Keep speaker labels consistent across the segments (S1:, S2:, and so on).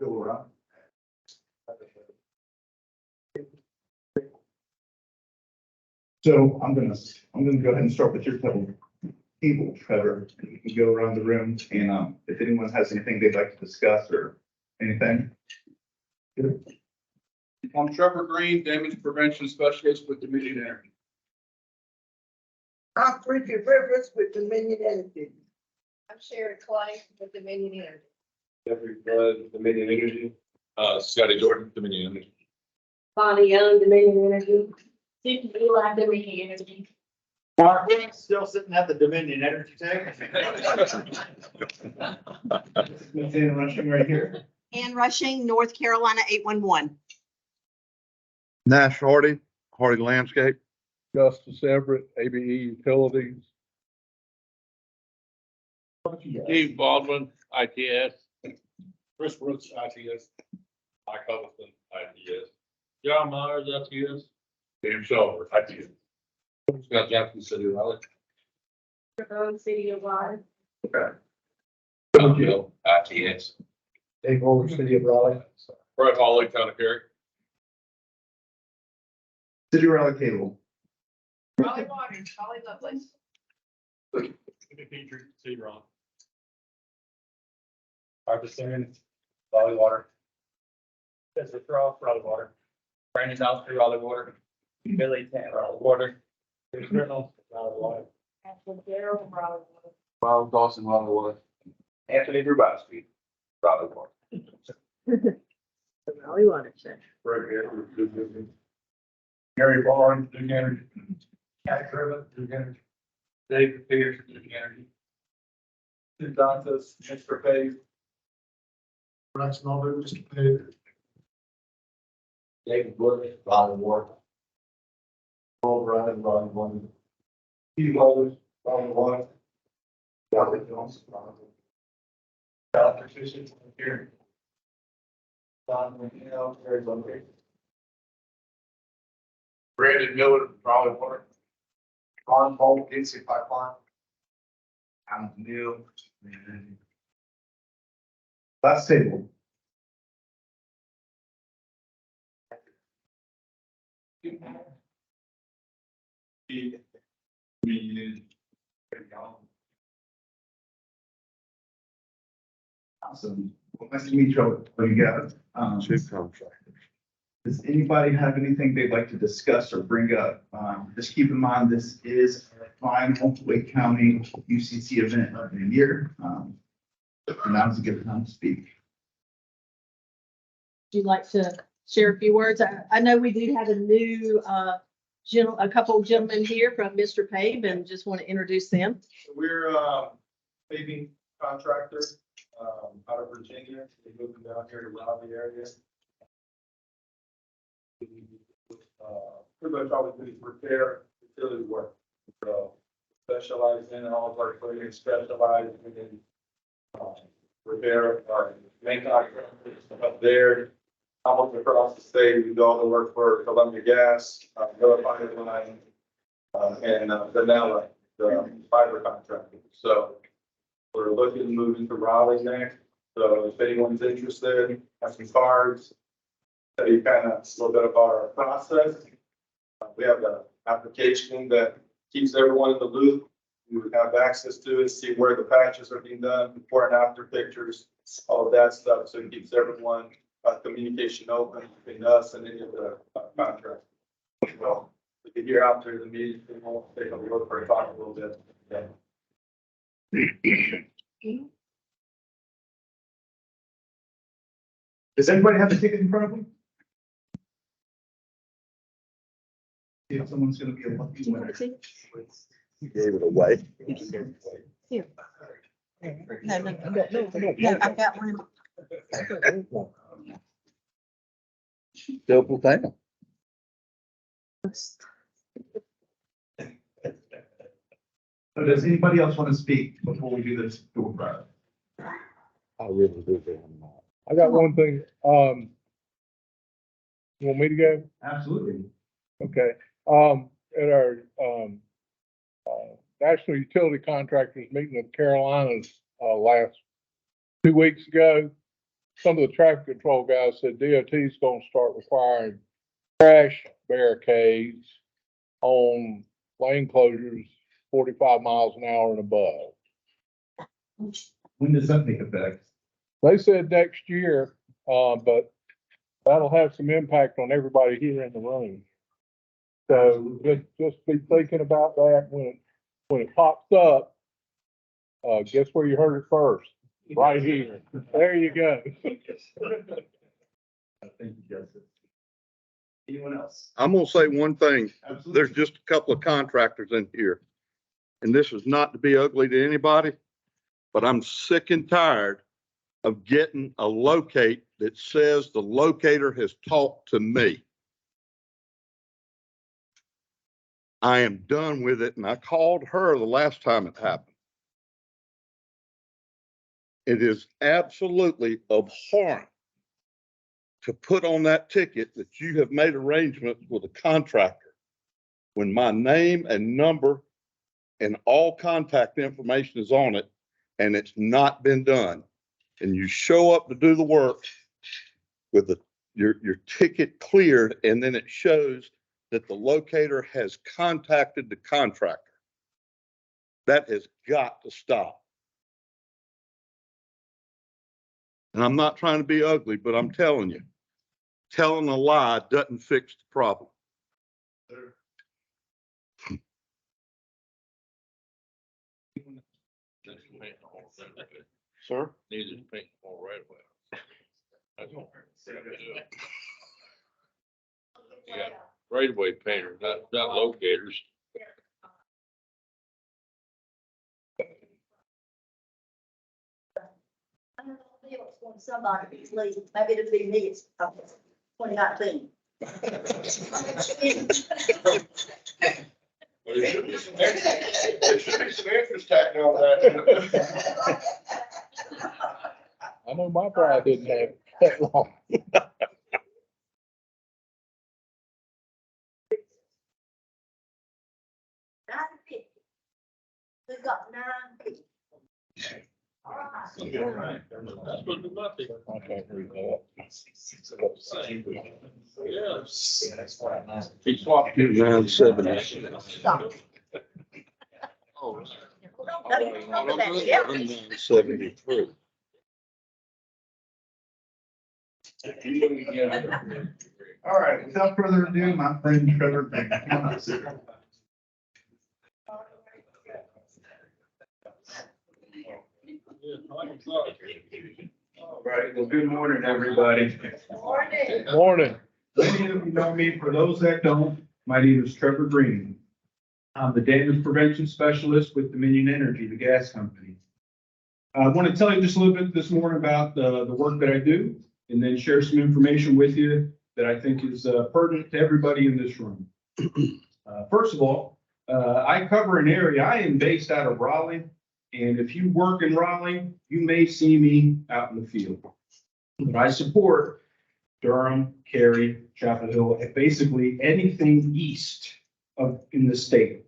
S1: Go around. So I'm gonna go ahead and start with your table, Trevor, and we can go around the room and, if anyone has anything they'd like to discuss or anything.
S2: I'm Trevor Green, damage prevention specialist with Dominion Energy.
S3: I'm Bridget Rivers with Dominion Energy.
S4: I'm Sharon Clay with Dominion Energy.
S5: Jeffrey Flood, Dominion Energy.
S2: Scotty Jordan, Dominion Energy.
S4: Bonnie Young, Dominion Energy. Steve Eli, Dominion Energy.
S6: Mark, we're still sitting at the Dominion Energy table.
S1: Ms. Ann Rushing right here.
S3: Ann Rushing, North Carolina 811.
S7: Nash Hardy, Hardy Landscape.
S8: Justice Everett, ABE Utilities.
S2: Steve Baldwin, ITS. Chris Brooks, ITS. Mike Huddleston, ITS. John Myers, ITS. James Shelver, ITS. Scott Jackson, City of Raleigh.
S4: Own City of Raleigh.
S2: Tom Gill, ITS.
S6: Dave Holder, City of Raleigh.
S2: Brett Hawley, Town of Cary.
S1: City of Raleigh Cable.
S4: Raleigh Water, Raleigh Lovelace.
S2: Petrie, City Ron.
S5: Arthur Simmons, Raleigh Water. Jessica Cross, Raleigh Water. Brandon Dowski, Raleigh Water. Billy Tan, Raleigh Water. Chris Reynolds, Raleigh Water.
S4: Ashland Darrell, Raleigh Water.
S5: Ronald Dawson, Raleigh Water. Anthony Grubowski, Raleigh Water.
S4: Raleigh Water, sir.
S5: Right here. Gary Barnes, Duke Energy. Cat River, Duke Energy. David Pierce, Duke Energy. Sue Dantas, Mr. Page.
S6: Bryce Mulder, Mr. Page.
S5: David Bush, Raleigh Water. Paul Ryan, Raleigh Water. Steve Holders, Raleigh Water. Robert Johnson, Raleigh Water. Dr. Fisher, here. Don McNeil, Arizona.
S2: Brandon Miller, Raleigh Water.
S5: Ron Paul, Dixie Pipeline.
S1: I'm Neil. Last table. Awesome. Well, nice to meet you. What you got?
S7: Two contractors.
S1: Does anybody have anything they'd like to discuss or bring up? Just keep in mind, this is our final Wake County UCC event of the year. Now's a good time to speak.
S9: Would you like to share a few words? I know we do have a new, a couple of gentlemen here from Mr. Pave and just want to introduce them.
S5: We're paving contractor out of Virginia. We're moving down here to Raleigh area. Pretty much all we do is repair utility work. So specialize in all of our equipment, specialize in repair our main contractors up there. Almost across the state, we do all the work for Columbia Gas, Miller Pipeline, and Vanilla, the fiber contractor. So we're looking to move into Raleigh next. So if anyone's interested, have some cards. Tell you kind of a little bit about our process. We have an application that keeps everyone in the loop. You would have access to it, see where the patches are being done, before and after pictures, all of that stuff. So it keeps everyone communication open between us and any of the contractors. Well, we can hear out there the meeting, we'll take a look or talk a little bit. Yeah.
S1: Does everybody have a ticket in front of them? See if someone's gonna be a lucky
S9: Do you want
S1: winner.
S9: to see?
S7: You gave it away.
S9: Here. No, no, I've got one.
S7: Double down.
S1: So does anybody else want to speak before we do this door prize?
S7: I really do.
S8: I got one thing, you want me to go?
S1: Absolutely.
S8: Okay, at our, National Utility Contractors meeting with Carolinas, last 2 weeks ago, some of the traffic control guys said DOT's gonna start requiring crash barricades on lane closures 45 miles an hour and above.
S1: When does that take effect?
S8: They said next year, but that'll have some impact on everybody here in the room. So just be thinking about that when it pops up. Guess where you heard it first? Right here. There you go.
S1: Thank you, Justice. Anyone else?
S7: I'm gonna say one thing.
S1: Absolutely.
S7: There's just a couple of contractors in here. And this is not to be ugly to anybody, but I'm sick and tired of getting a locate that says the locator has talked to me. I am done with it, and I called her the last time it happened. It is absolutely abhorrent to put on that ticket that you have made arrangements with a contractor when my name and number and all contact information is on it, and it's not been done. And you show up to do the work with your ticket cleared, and then it shows that the locator has contacted the contractor. That has got to stop. And I'm not trying to be ugly, but I'm telling you, telling a lie doesn't fix the problem. Sir?
S2: Needs to paint more right away. That's all. Yeah, right away painters, not locators.
S3: Somebody, please, maybe it'll be me, it's 2019.
S5: Well, there should be some interest tacked on that.
S8: I know my bride didn't have it that long.
S3: We've got 9 people. All right.
S2: That's what the money.
S8: I can't read that.
S2: Yeah. He swapped.
S7: 970.
S3: Stop.
S2: Oh.
S3: Don't do that. Yeah.
S7: 973.
S1: All right, without further ado, my friend Trevor Green, come on, sir.
S10: All right, well, good morning, everybody.
S3: Morning.
S8: Morning.
S10: Many of you know me. For those that don't, my name is Trevor Green. I'm the damage prevention specialist with Dominion Energy, the gas company. I want to tell you just a little bit this morning about the work that I do, and then share some information with you that I think is pertinent to everybody in this room. First of all, I cover an area. I am based out of Raleigh. And if you work in Raleigh, you may see me out in the field. But I support Durham, Cary, Chapel Hill, and basically anything east of in the state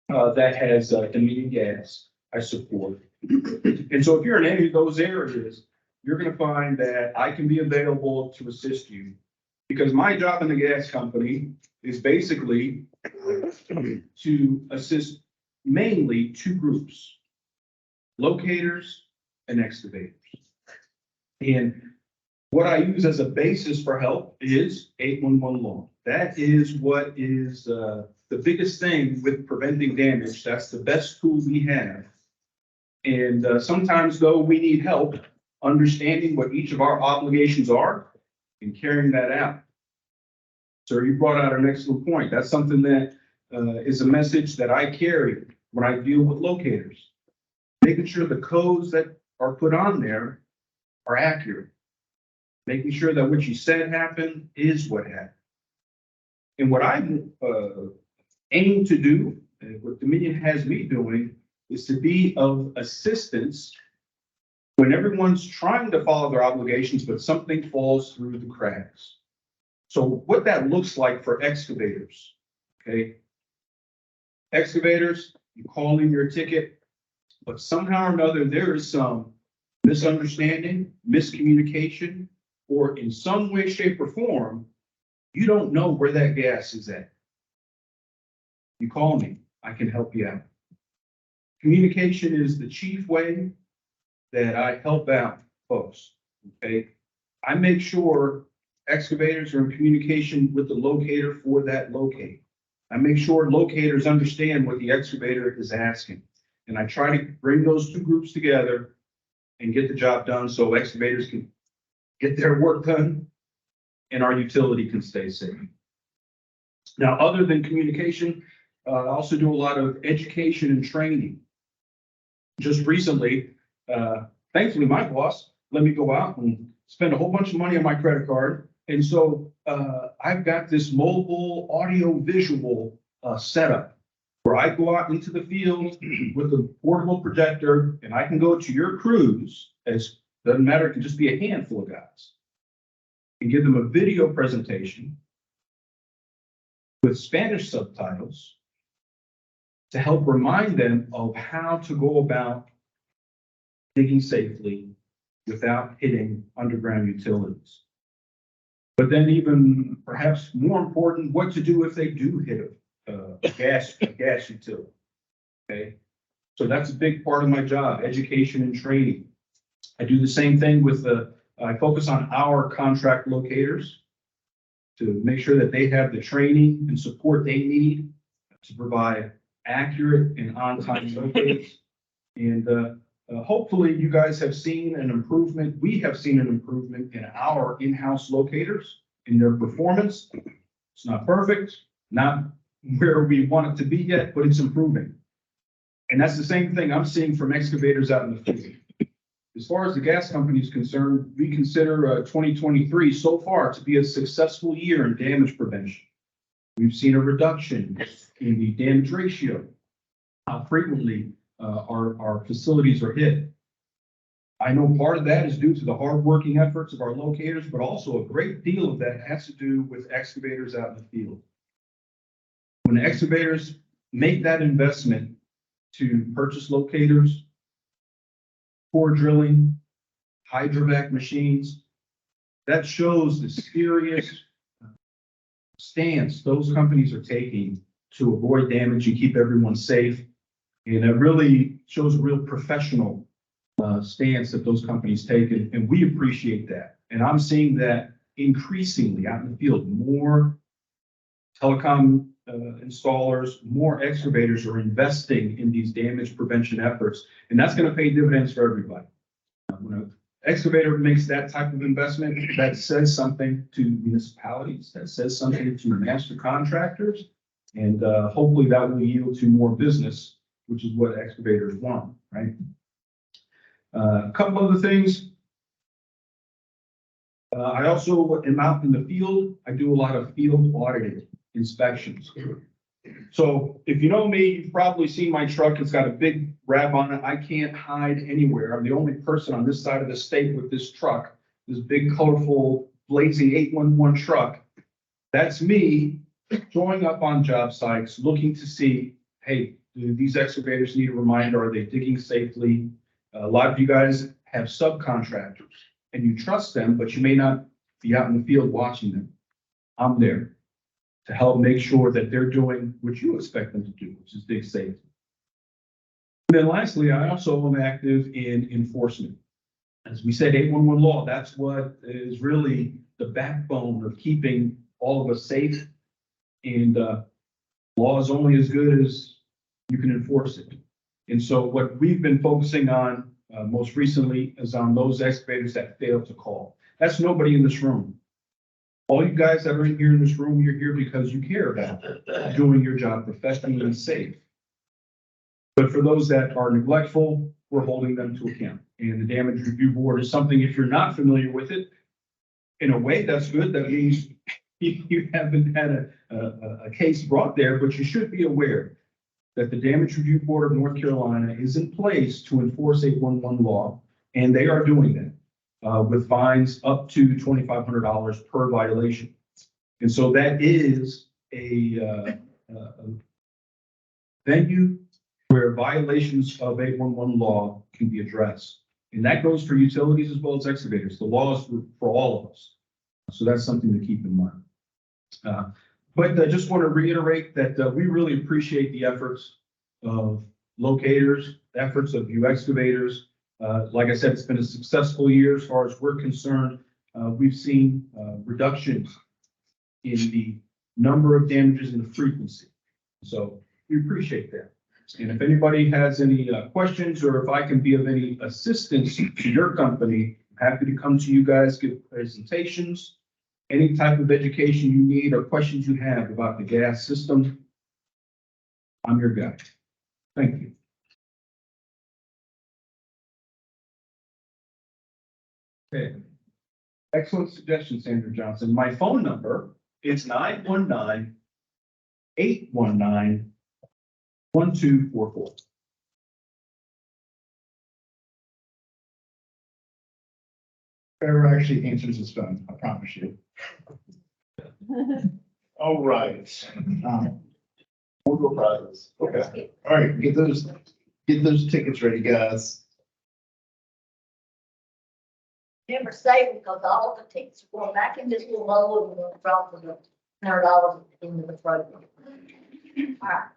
S10: that has Dominion gas, I support. And so if you're in any of those areas, you're going to find that I can be available to assist you, because my job in the gas company is basically to assist mainly 2 groups: locators and excavators. And what I use as a basis for help is 811 law. That is what is the biggest thing with preventing damage. That's the best tool we have. And sometimes, though, we need help understanding what each of our obligations are and carrying that out. Sir, you brought out an excellent point. That's something that is a message that I carry when I deal with locators. Making sure the codes that are put on there are accurate. Making sure that what you said happened is what happened. And what I aim to do, and what Dominion has me doing, is to be of assistance when everyone's trying to follow their obligations, but something falls through the cracks. So what that looks like for excavators, okay? Excavators, you call in your ticket, but somehow or another, there is some misunderstanding, miscommunication, or in some way, shape, or form, you don't know where that gas is at. You call me, I can help you out. Communication is the chief way that I help out folks, okay? I make sure excavators are in communication with the locator for that locate. I make sure locators understand what the excavator is asking. And I try to bring those two groups together and get the job done so excavators can get their work done and our utility can stay safe. Now, other than communication, I also do a lot of education and training. Just recently, thankfully, my boss let me go out and spend a whole bunch of money on my credit card. And so I've got this mobile audio visual setup where I go out into the field with a portable projector and I can go to your crews, as doesn't matter, it can just be a handful of guys, and give them a video presentation with Spanish subtitles to help remind them of how to go about digging safely without hitting underground utilities. But then even perhaps more important, what to do if they do hit a gas utility, okay? So that's a big part of my job, education and training. I do the same thing with I focus on our contract locators to make sure that they have the training and support they need to provide accurate and on-time locates. And hopefully you guys have seen an improvement. We have seen an improvement in our in-house locators, in their performance. It's not perfect, not where we want it to be yet, but it's improving. And that's the same thing I'm seeing from excavators out in the field. As far as the gas company is concerned, we consider 2023 so far to be a successful year in damage prevention. We've seen a reduction in the damage ratio, how frequently our facilities are hit. I know part of that is due to the hardworking efforts of our locators, but also a great deal of that has to do with excavators out in the field. When excavators make that investment to purchase locators, core drilling, hydrovac machines, that shows the serious stance those companies are taking to avoid damage and keep everyone safe. And it really shows a real professional stance that those companies take, and we appreciate that. And I'm seeing that increasingly out in the field. More telecom installers, more excavators are investing in these damage prevention efforts, and that's going to pay dividends for everybody. When an excavator makes that type of investment, that says something to municipalities, that says something to master contractors, and hopefully that will yield to more business, which is what excavators want, right? A couple other things. I also am out in the field. I do a lot of field auditing inspections. So if you know me, you've probably seen my truck. It's got a big wrap on it. I can't hide anywhere. I'm the only person on this side of the state with this truck, this big, colorful, blazing 811 truck. That's me showing up on job sites, looking to see, hey, do these excavators need a reminder? Are they digging safely? A lot of you guys have subcontractors and you trust them, but you may not be out in the field watching them. I'm there to help make sure that they're doing what you expect them to do, which is dig safely. And then lastly, I also am active in enforcement. As we said, 811 law, that's what is really the backbone of keeping all of us safe. And law is only as good as you can enforce it. And so what we've been focusing on most recently is on those excavators that fail to call. That's nobody in this room. All you guys that are in here in this room, you're here because you care about doing your job professionally and safe. But for those that are neglectful, we're holding them to account. And the damage review board is something, if you're not familiar with it, in a way, that's good. That means you haven't had a case brought there, but you should be aware that the Damage Review Board of North Carolina is in place to enforce 811 law, and they are doing that with fines up to $2,500 per violation. And so that is a venue where violations of 811 law can be addressed. And that goes for utilities as well as excavators. The law is for all of us. So that's something to keep in mind. But I just want to reiterate that we really appreciate the efforts of locators, efforts of you excavators. Like I said, it's been a successful year as far as we're concerned. We've seen reductions in the number of damages and the frequency. So we appreciate that. And if anybody has any questions, or if I can be of any assistance to your company, I'm happy to come to you guys, give presentations, any type of education you need or questions you have about the gas system. I'm your guy. Thank you. Okay. Excellent suggestion, Sandra Johnson. My phone number is 919-819-1244.
S1: Trevor actually answers his phone, I promise you.
S6: All right.
S1: We'll go prizes.
S6: Okay.
S1: All right, get those tickets ready, guys.
S3: Never save because all the tickets are going back in this little bowl and we're going to drop the $100 into the program. All right.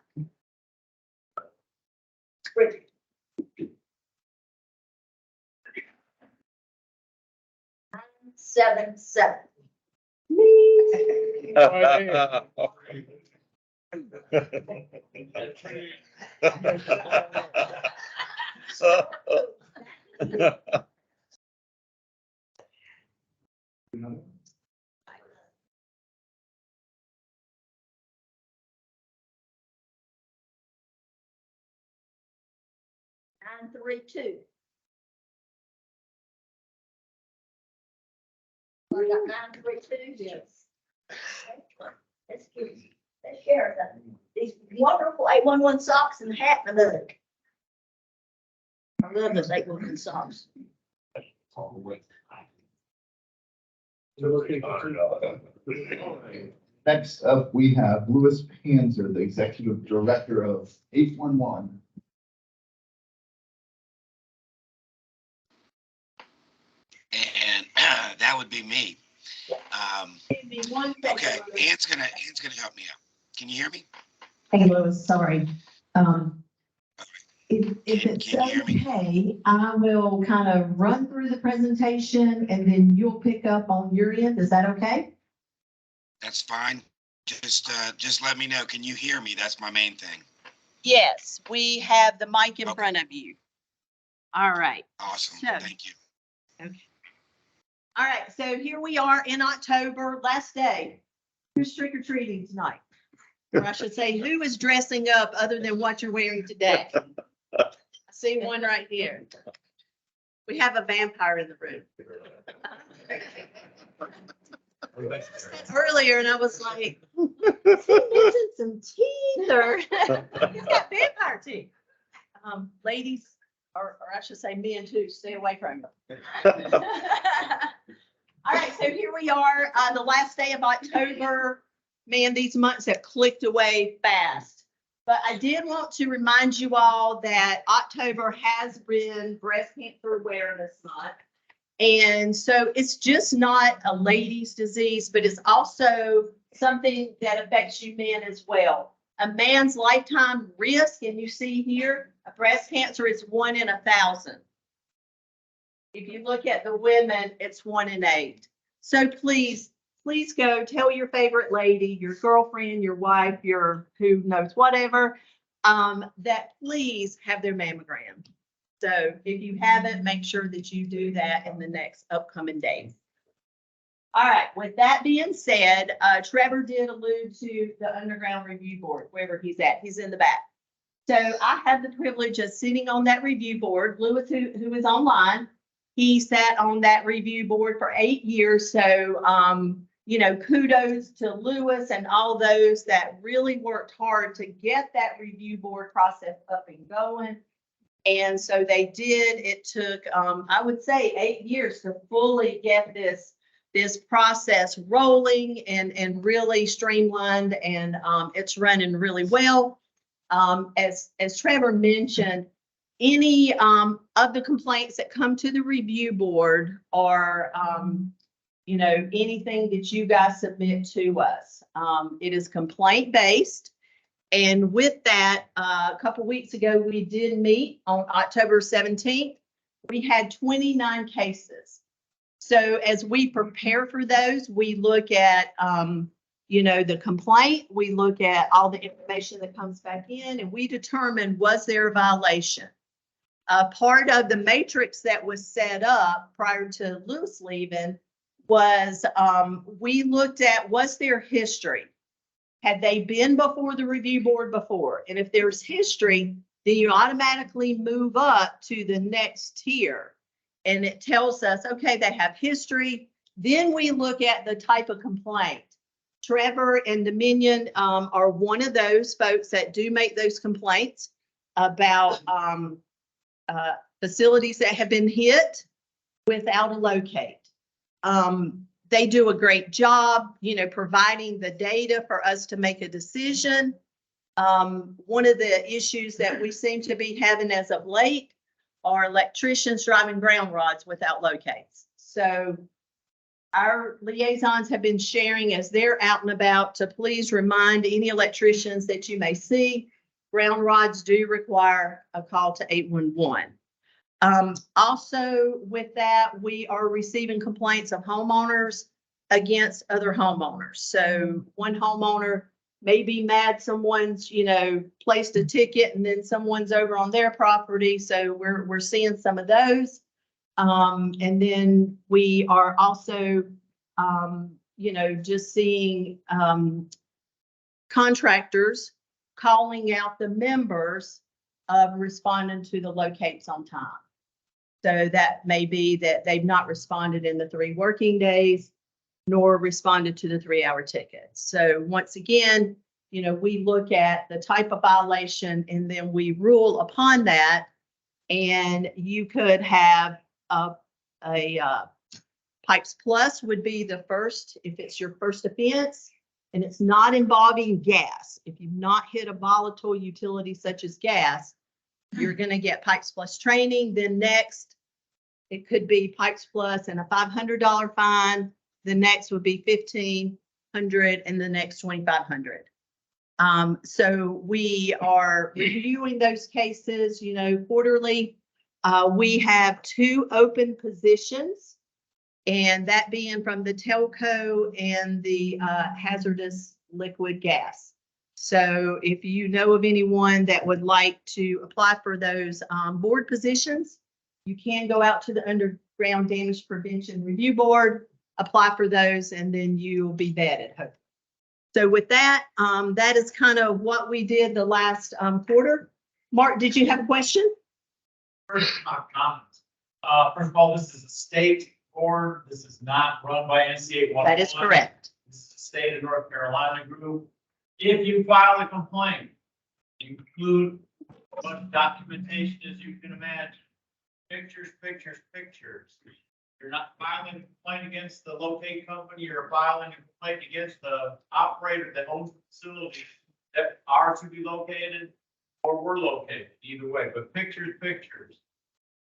S3: Richard. Seven. Nine, 3, 2. We got 9, 3, 2. Yes. Let's give, let's share these wonderful 811 socks and hat and a mug. I love those 811 socks.
S1: Next up, we have Louis Panzer, the Executive Director of 811.
S11: And that would be me. Okay, Ann's gonna help me out. Can you hear me?
S12: Hey, Louis, sorry. If it's
S11: Can you hear me?
S12: okay, I will kind of run through the presentation and then you'll pick up on your end. Is that okay?
S11: That's fine. Just let me know. Can you hear me? That's my main thing.
S9: Yes, we have the mic in
S11: Okay.
S9: front of you. All right.
S11: Awesome.
S9: So-
S11: Thank you.
S9: Okay. All right, so here we are in October, last day. Who's trick or treating tonight? Or I should say, who is dressing up other than what you're wearing today? I see one right here. We have a vampire in the room. Earlier, and I was like, is he missing some teeth or? He's got vampire teeth. Ladies, or I should say men too, stay away from them. All right, so here we are, the last day of October. Man, these months have clicked away fast. But I did want to remind you all that October has been Breast Cancer Awareness Month. And so it's just not a ladies' disease, but it's also something that affects you men as well. A man's lifetime risk, and you see here, a breast cancer is 1 in 1,000. If you look at the women, it's 1 in 8. So please go tell your favorite lady, your girlfriend, your wife, your who knows, whatever, that please have their mammogram. So if you haven't, make sure that you do that in the next upcoming days. All right, with that being said, Trevor did allude to the Underground Review Board, wherever he's at. He's in the back. So I have the privilege of sitting on that review board. Louis, who is online, he sat on that review board for 8 years. So, kudos to Louis and all those that really worked hard to get that review board process up and going. And so they did. It took, I would say, 8 years to fully get this process rolling and really streamlined, and it's running really well. As Trevor mentioned, any of the complaints that come to the review board are, you know, anything that you guys submit to us. It is complaint based. And with that, a couple weeks ago, we did meet on October 17th. We had 29 cases. So as we prepare for those, we look at, you know, the complaint, we look at all the information that comes back in, and we determine, was there a violation? Part of the matrix that was set up prior to Lewis leaving was we looked at, was there history? Had they been before the review board before? And if there's history, then you automatically move up to the next tier. And it tells us, okay, they have history. Then we look at the type of complaint. Trevor and Dominion are one of those folks that do make those complaints about facilities that have been hit without a locate. They do a great job, you know, providing the data for us to make a decision. One of the issues that we seem to be having as of late are electricians driving ground rods without locates. So our liaisons have been sharing as they're out and about to please remind any electricians that you may see, ground rods do require a call to 811. Also with that, we are receiving complaints of homeowners against other homeowners. So one homeowner may be mad someone's, you know, placed a ticket and then someone's over on their property. So we're seeing some of those. And then we are also, you know, just seeing contractors calling out the members of responding to the locates on time. So that may be that they've not responded in the 3 working days, nor responded to the 3-hour tickets. So once again, you know, we look at the type of violation and then we rule upon that. And you could have a Pipes Plus would be the first, if it's your first offense and it's not involving gas. If you've not hit a volatile utility such as gas, you're going to get Pipes Plus training. Then next, it could be Pipes Plus and a $500 fine. The next would be $1,500 and the next $2,500. So we are reviewing those cases, you know, quarterly. We have 2 open positions, and that being from the telco and the hazardous liquid gas. So if you know of anyone that would like to apply for those board positions, you can go out to the Underground Damage Prevention Review Board, apply for those, and then you'll be vetted, hopefully. So with that, that is kind of what we did the last quarter. Mark, did you have a question?
S6: First, my comments. First of all, this is a state board. This is not run by NCA 101.
S9: That is correct.
S6: This is a state of North Carolina group. If you file a complaint, include as much documentation as you can imagine. Pictures, pictures, pictures. You're not filing a complaint against the locate company. You're filing a complaint against the operator that owns the facility that are to be located or were located, either way. But pictures, pictures.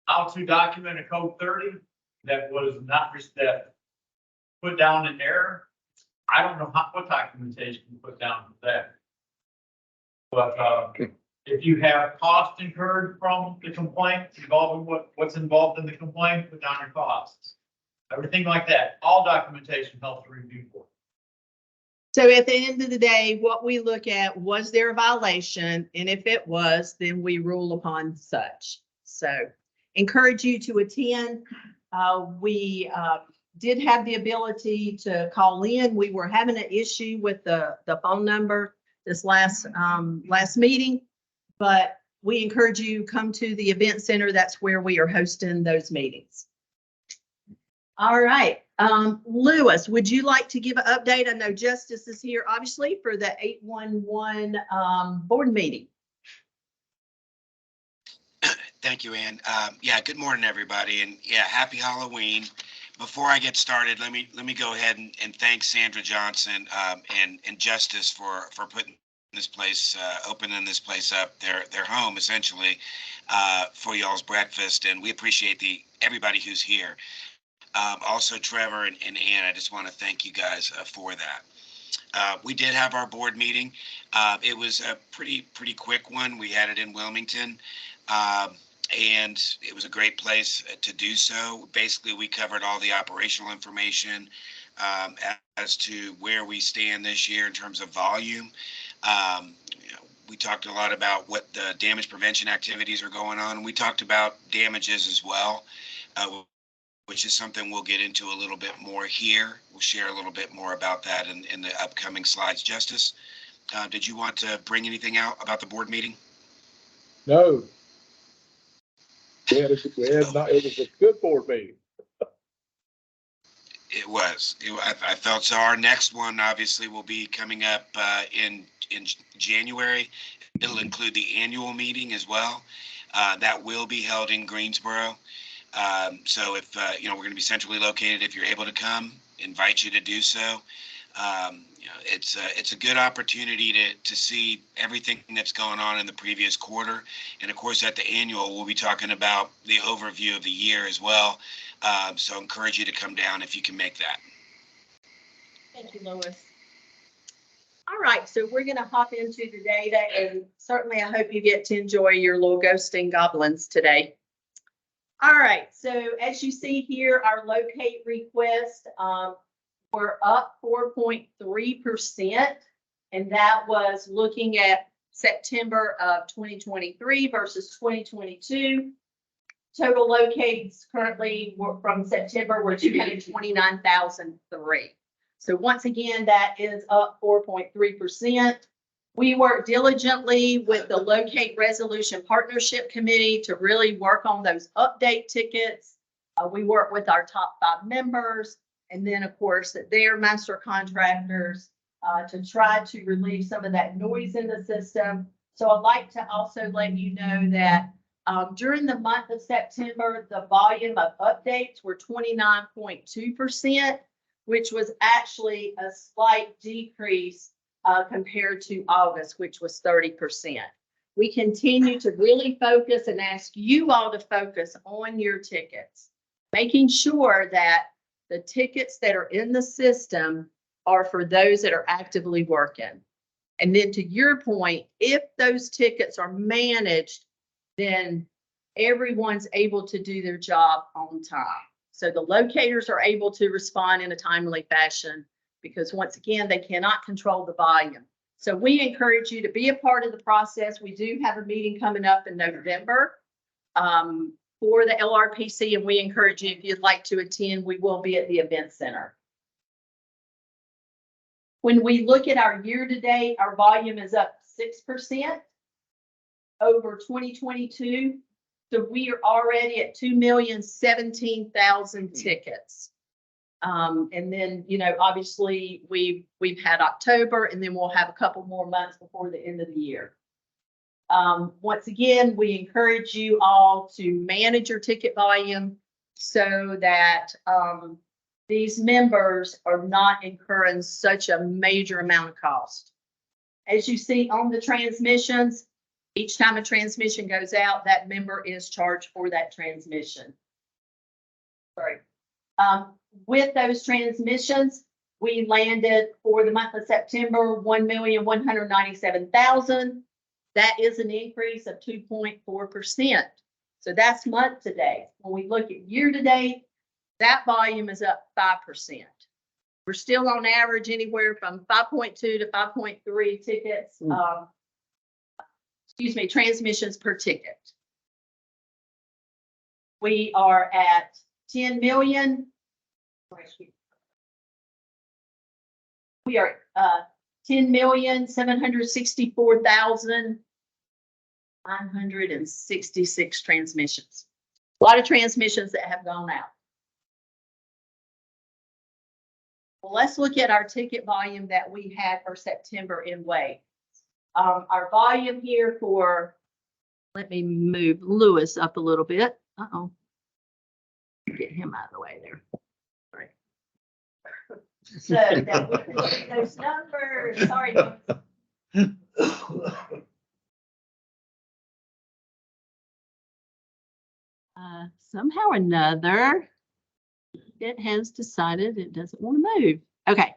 S6: How to document a code 30 that was not that put down in error. I don't know what documentation you put down for that. But if you have costs incurred from the complaint involving what's involved in the complaint, put down your costs. Everything like that. All documentation helps the review board.
S9: So at the end of the day, what we look at, was there a violation? And if it was, then we rule upon such. So encourage you to attend. We did have the ability to call in. We were having an issue with the phone number this last meeting, but we encourage you come to the event center. That's where we are hosting those meetings. All right. Lewis, would you like to give an update? I know Justice is here, obviously, for the 811 board meeting.
S11: Thank you, Ann. Yeah, good morning, everybody. And yeah, happy Halloween. Before I get started, let me go ahead and thank Sandra Johnson and Justice for putting this place, opening this place up, their home essentially, for y'all's breakfast. And we appreciate everybody who's here. Also Trevor and Ann, I just want to thank you guys for that. We did have our board meeting. It was a pretty quick one. We had it in Wilmington. And it was a great place to do so. Basically, we covered all the operational information as to where we stand this year in terms of volume. We talked a lot about what the damage prevention activities are going on. We talked about damages as well, which is something we'll get into a little bit more here. We'll share a little bit more about that in the upcoming slides. Justice, did you want to bring anything out about the board meeting?
S8: No. It was a good board meeting.
S11: It was. I felt so. Our next one obviously will be coming up in January. It'll include the annual meeting as well. That will be held in Greensboro. So if we're going to be centrally located, if you're able to come, invite you to do so. It's a good opportunity to see everything that's going on in the previous quarter. And of course, at the annual, we'll be talking about the overview of the year as well. So I encourage you to come down if you can make that.
S9: Thank you, Lois. All right, so we're going to hop into the data, and certainly I hope you get to enjoy your little ghosting goblins today. All right, so as you see here, our locate requests were up 4.3%, and that was looking at September of 2023 versus 2022. Total locates currently from September were 229,003. So once again, that is up 4.3%. We work diligently with the Locate Resolution Partnership Committee to really work on those update tickets. We work with our top 5 members, and then of course their master contractors to try to relieve some of that noise in the system. So I'd like to also let you know that during the month of September, the volume of updates were 29.2%, which was actually a slight decrease compared to August, which was 30%. We continue to really focus and ask you all to focus on your tickets, making sure that the tickets that are in the system are for those that are actively working. And then to your point, if those tickets are managed, then everyone's able to do their job on time. So the locators are able to respond in a timely fashion because once again, they cannot control the volume. So we encourage you to be a part of the process. We do have a meeting coming up in November for the LRPC, and we encourage you, if you'd like to attend, we will be at the event center. When we look at our year-to-date, our volume is up 6% over 2022. So we are already at 2,017,000 tickets. And then, obviously we've had October, and then we'll have a couple more months before the end of the year. Once again, we encourage you all to manage your ticket volume so that these members are not incurring such a major amount of cost. As you see on the transmissions, each time a transmission goes out, that member is charged for that transmission. Sorry. With those transmissions, we landed for the month of September, 1,197,000. That is an increase of 2.4%. So that's month to date. When we look at year to date, that volume is up 5%. We're still on average anywhere from 5.2 to 5.3 tickets. Transmissions per ticket. We are at 10 million. We are 10,764,966 transmissions. A lot of transmissions that have gone out. Well, let's look at our ticket volume that we had for September in Wade. Our volume here for, let me move Lewis up a little bit. Uh-oh. Get him out of the way there. All right. So that we can see those numbers. Sorry. somehow or another, it has decided it doesn't want to move. Okay.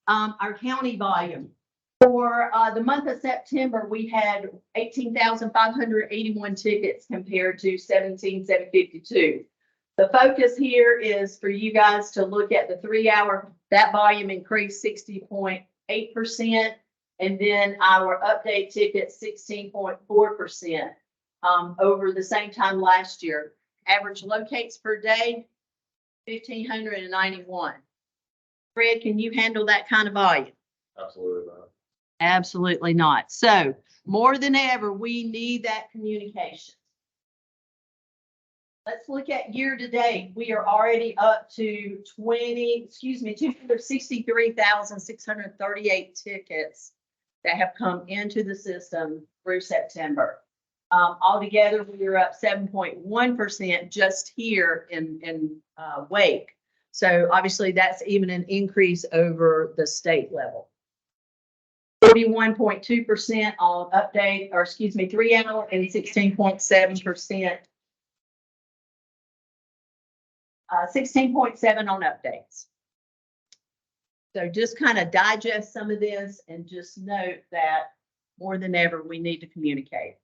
S9: Our county volume. For the month of September, we had 18,581 tickets compared to 17,752. The focus here is for you guys to look at the 3 hour, that volume increased 60.8%. And then our update tickets 16.4% over the same time last year. Average locates per day, 1,591. Fred, can you handle that kind of volume?
S5: Absolutely not.
S9: Absolutely not. So more than ever, we need that communication. Let's look at year to date. We are already up to 263,638 tickets that have come into the system through September. Altogether, we are up 7.1% just here in Wake. So obviously that's even an increase over the state level. 41.2% on update, or excuse me, 3 hour, and 16.7%. 16.7 on updates. So just kind of digest some of this and just note that more than ever, we need to communicate.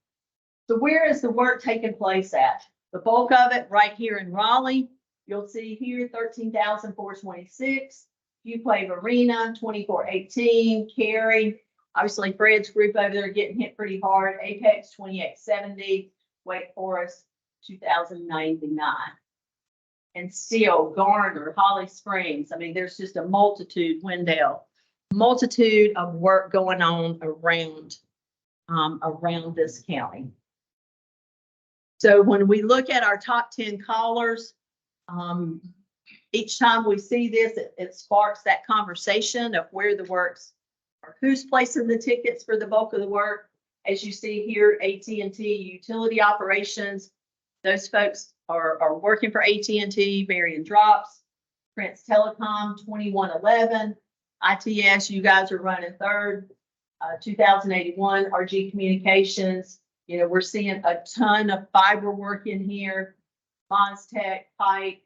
S9: So where is the work taking place at? The bulk of it right here in Raleigh. You'll see here 13,426. Viewplay Arena 2418. Cary, obviously Fred's group over there getting hit pretty hard. Apex 2870. Wake Forest 2099. And still Garner, Holly Springs. I mean, there's just a multitude, Wendell, multitude of work going on around this county. So when we look at our top 10 callers, each time we see this, it sparks that conversation of where the works or who's placing the tickets for the bulk of the work. As you see here, AT&T Utility Operations, those folks are working for AT&T, Marion Drops, Prince Telecom, 2111, ITS, you guys are running third, 2081, RG Communications. You know, we're seeing a ton of fiber work in here, Monstech, Pike,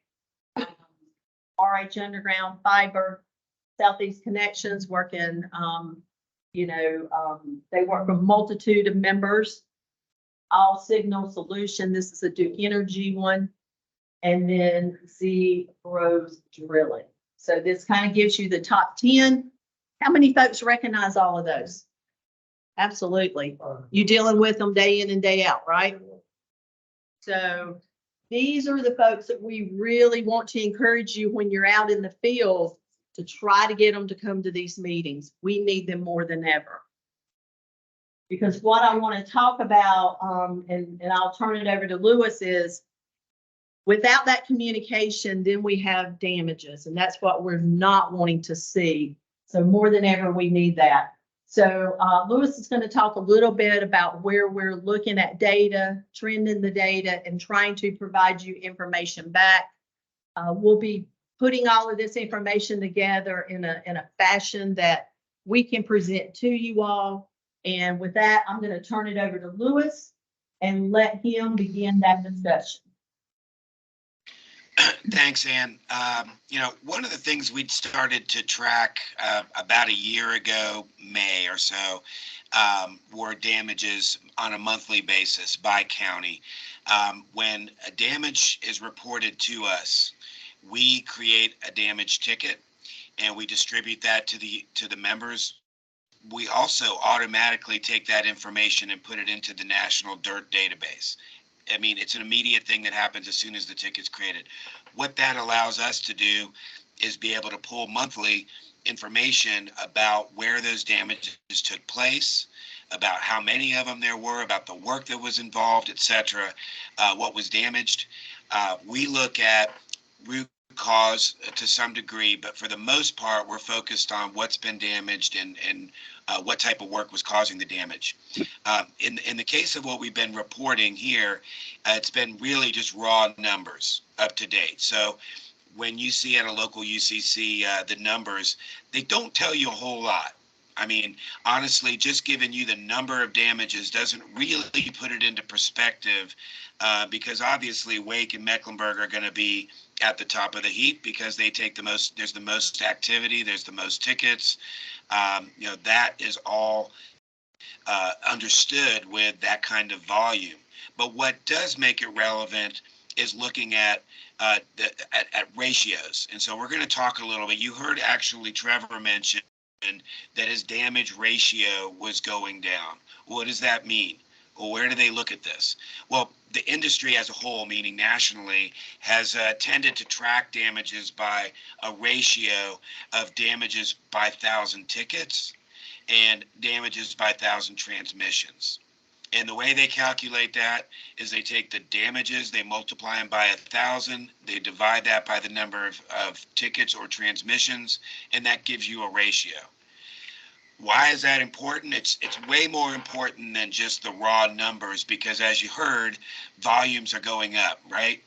S9: RH Underground, Fiber, Southeast Connections working, they work with a multitude of members. All Signal Solution, this is a Duke Energy one, and then Z Rose Drilling. So this kind of gives you the top 10. How many folks recognize all of those? Absolutely. You dealing with them day in and day out, right? So these are the folks that we really want to encourage you when you're out in the field to try to get them to come to these meetings. We need them more than ever. Because what I want to talk about, and I'll turn it over to Lewis, is without that communication, then we have damages, and that's what we're not wanting to see. So more than ever, we need that. So Lewis is going to talk a little bit about where we're looking at data, trending the data, and trying to provide you information back. We'll be putting all of this information together in a fashion that we can present to you all. And with that, I'm going to turn it over to Lewis and let him begin that discussion.
S11: Thanks, Ann. One of the things we'd started to track about a year ago, May or so, were damages on a monthly basis by county. When a damage is reported to us, we create a damage ticket and we distribute that to the members. We also automatically take that information and put it into the National DIRT database. I mean, it's an immediate thing that happens as soon as the ticket's created. What that allows us to do is be able to pull monthly information about where those damages took place, about how many of them there were, about the work that was involved, etc., what was damaged. We look at root cause to some degree, but for the most part, we're focused on what's been damaged and what type of work was causing the damage. In the case of what we've been reporting here, it's been really just raw numbers up to date. So when you see at a local UCC the numbers, they don't tell you a whole lot. I mean, honestly, just giving you the number of damages doesn't really put it into perspective, because obviously Wake and Mecklenburg are going to be at the top of the heap because they take the most, there's the most activity, there's the most tickets. That is all understood with that kind of volume. But what does make it relevant is looking at at ratios. And so we're going to talk a little bit. You heard actually Trevor mention that his damage ratio was going down. What does that mean? Well, where do they look at this? Well, the industry as a whole, meaning nationally, has tended to track damages by a ratio of damages by 1,000 tickets and damages by 1,000 transmissions. And the way they calculate that is they take the damages, they multiply them by 1,000, they divide that by the number of tickets or transmissions, and that gives you a ratio. Why is that important? It's way more important than just the raw numbers, because as you heard, volumes are going up, right?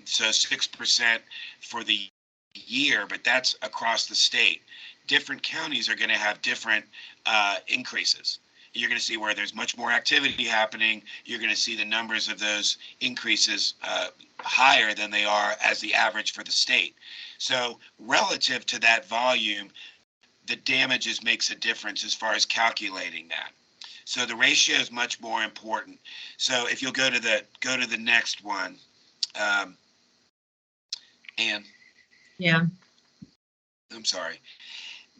S11: So 6% for the year, but that's across the state. Different counties are going to have different increases. You're going to see where there's much more activity happening. You're going to see the numbers of those increases higher than they are as the average for the state. So relative to that volume, the damages makes a difference as far as calculating that. So the ratio is much more important. So if you'll go to the next one, and
S4: Yeah.
S11: I'm sorry.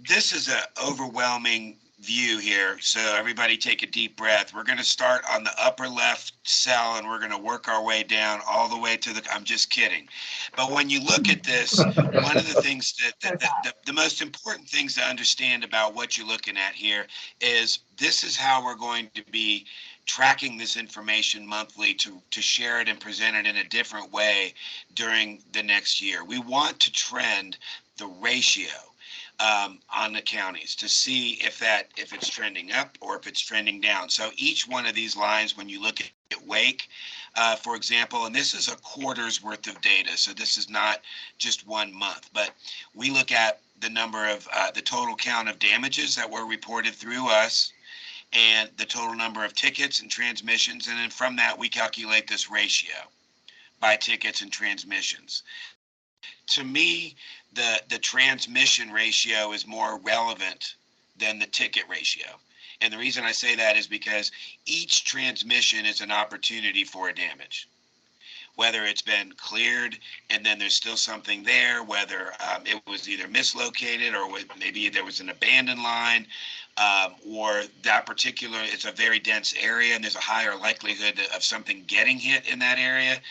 S11: This is an overwhelming view here. So everybody take a deep breath. We're going to start on the upper left cell and we're going to work our way down all the way to I'm just kidding. But when you look at this, one of the things the most important things to understand about what you're looking at here is this is how we're going to be tracking this information monthly to share it and present it in a different way during the next year. We want to trend the ratio on the counties to see if it's trending up or if it's trending down. So each one of these lines, when you look at Wake, for example, and this is a quarter's worth of data, so this is not just 1 month, but we look at the number of the total count of damages that were reported through us and the total number of tickets and transmissions, and then from that we calculate this ratio by tickets and transmissions. To me, the transmission ratio is more relevant than the ticket ratio. And the reason I say that is because each transmission is an opportunity for a damage. Whether it's been cleared and then there's still something there, whether it was either mislocated or maybe there was an abandoned line, or that particular, it's a very dense area and there's a higher likelihood of something getting hit in that area.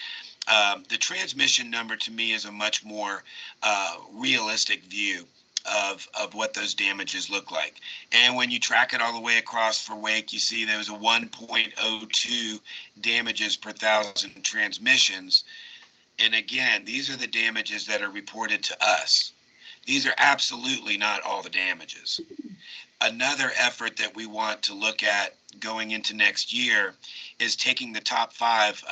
S11: The transmission number to me is a much more realistic view of what those damages look like. And when you track it all the way across for Wake, you see there was a 1.02 damages per 1,000 transmissions. And again, these are the damages that are reported to us. These are absolutely not all the damages. Another effort that we want to look at going into next year is taking the top 5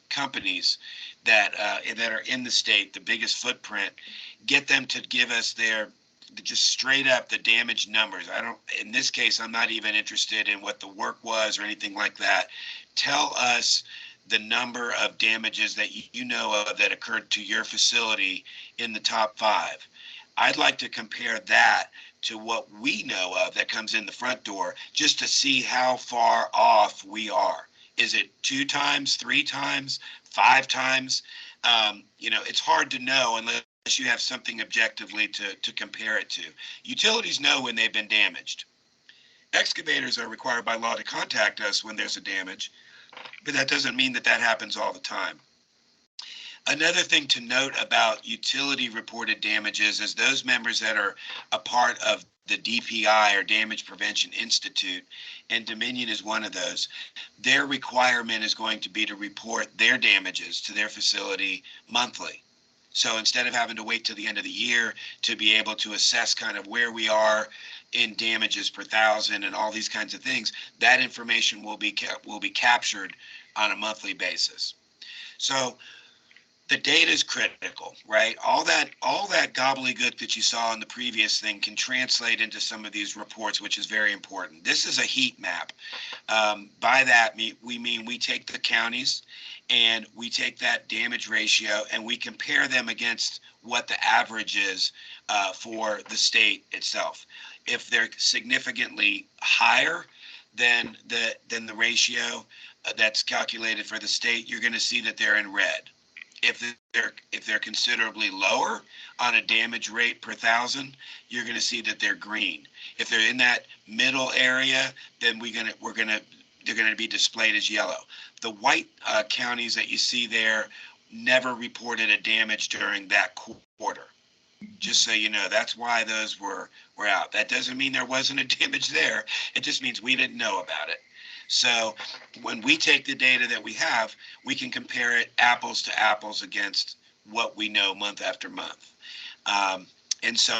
S11: companies that are in the state, the biggest footprint, get them to give us their just straight up the damage numbers. In this case, I'm not even interested in what the work was or anything like that. Tell us the number of damages that you know of that occurred to your facility in the top 5. I'd like to compare that to what we know of that comes in the front door just to see how far off we are. Is it 2 times, 3 times, 5 times? It's hard to know unless you have something objectively to compare it to. Utilities know when they've been damaged. Excavators are required by law to contact us when there's a damage, but that doesn't mean that happens all the time. Another thing to note about utility reported damages is those members that are a part of the DPI or Damage Prevention Institute, and Dominion is one of those. Their requirement is going to be to report their damages to their facility monthly. So instead of having to wait till the end of the year to be able to assess kind of where we are in damages per 1,000 and all these kinds of things, that information will be captured on a monthly basis. So the data is critical, right? All that gobbledygook that you saw in the previous thing can translate into some of these reports, which is very important. This is a heat map. By that, we mean we take the counties and we take that damage ratio and we compare them against what the average is for the state itself. If they're significantly higher than the ratio that's calculated for the state, you're going to see that they're in red. If they're considerably lower on a damage rate per thousand, you're going to see that they're green. If they're in that middle area, then they're going to be displayed as yellow. The white counties that you see there never reported a damage during that quarter. Just so you know, that's why those were out. That doesn't mean there wasn't a damage there. It just means we didn't know about it. So when we take the data that we have, we can compare it apples to apples against what we know month after month. And so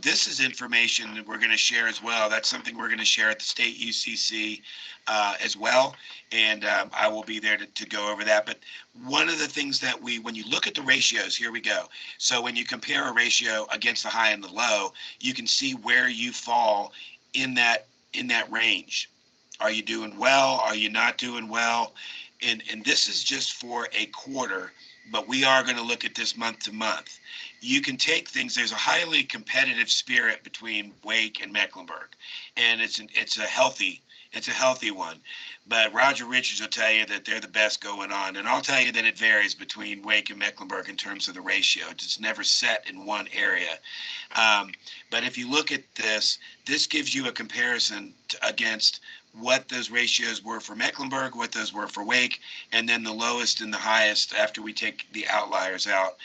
S11: this is information that we're going to share as well. That's something we're going to share at the state UCC as well. And I will be there to go over that. But one of the things that when you look at the ratios, here we go. So when you compare a ratio against the high and the low, you can see where you fall in that range. Are you doing well? Are you not doing well? And this is just for a quarter, but we are going to look at this month to month. You can take things, there's a highly competitive spirit between Wake and Mecklenburg, and it's a healthy one. But Roger Richards will tell you that they're the best going on, and I'll tell you that it varies between Wake and Mecklenburg in terms of the ratio. It's never set in one area. But if you look at this gives you a comparison against what those ratios were for Mecklenburg, what those were for Wake, and then the lowest and the highest after we take the outliers out,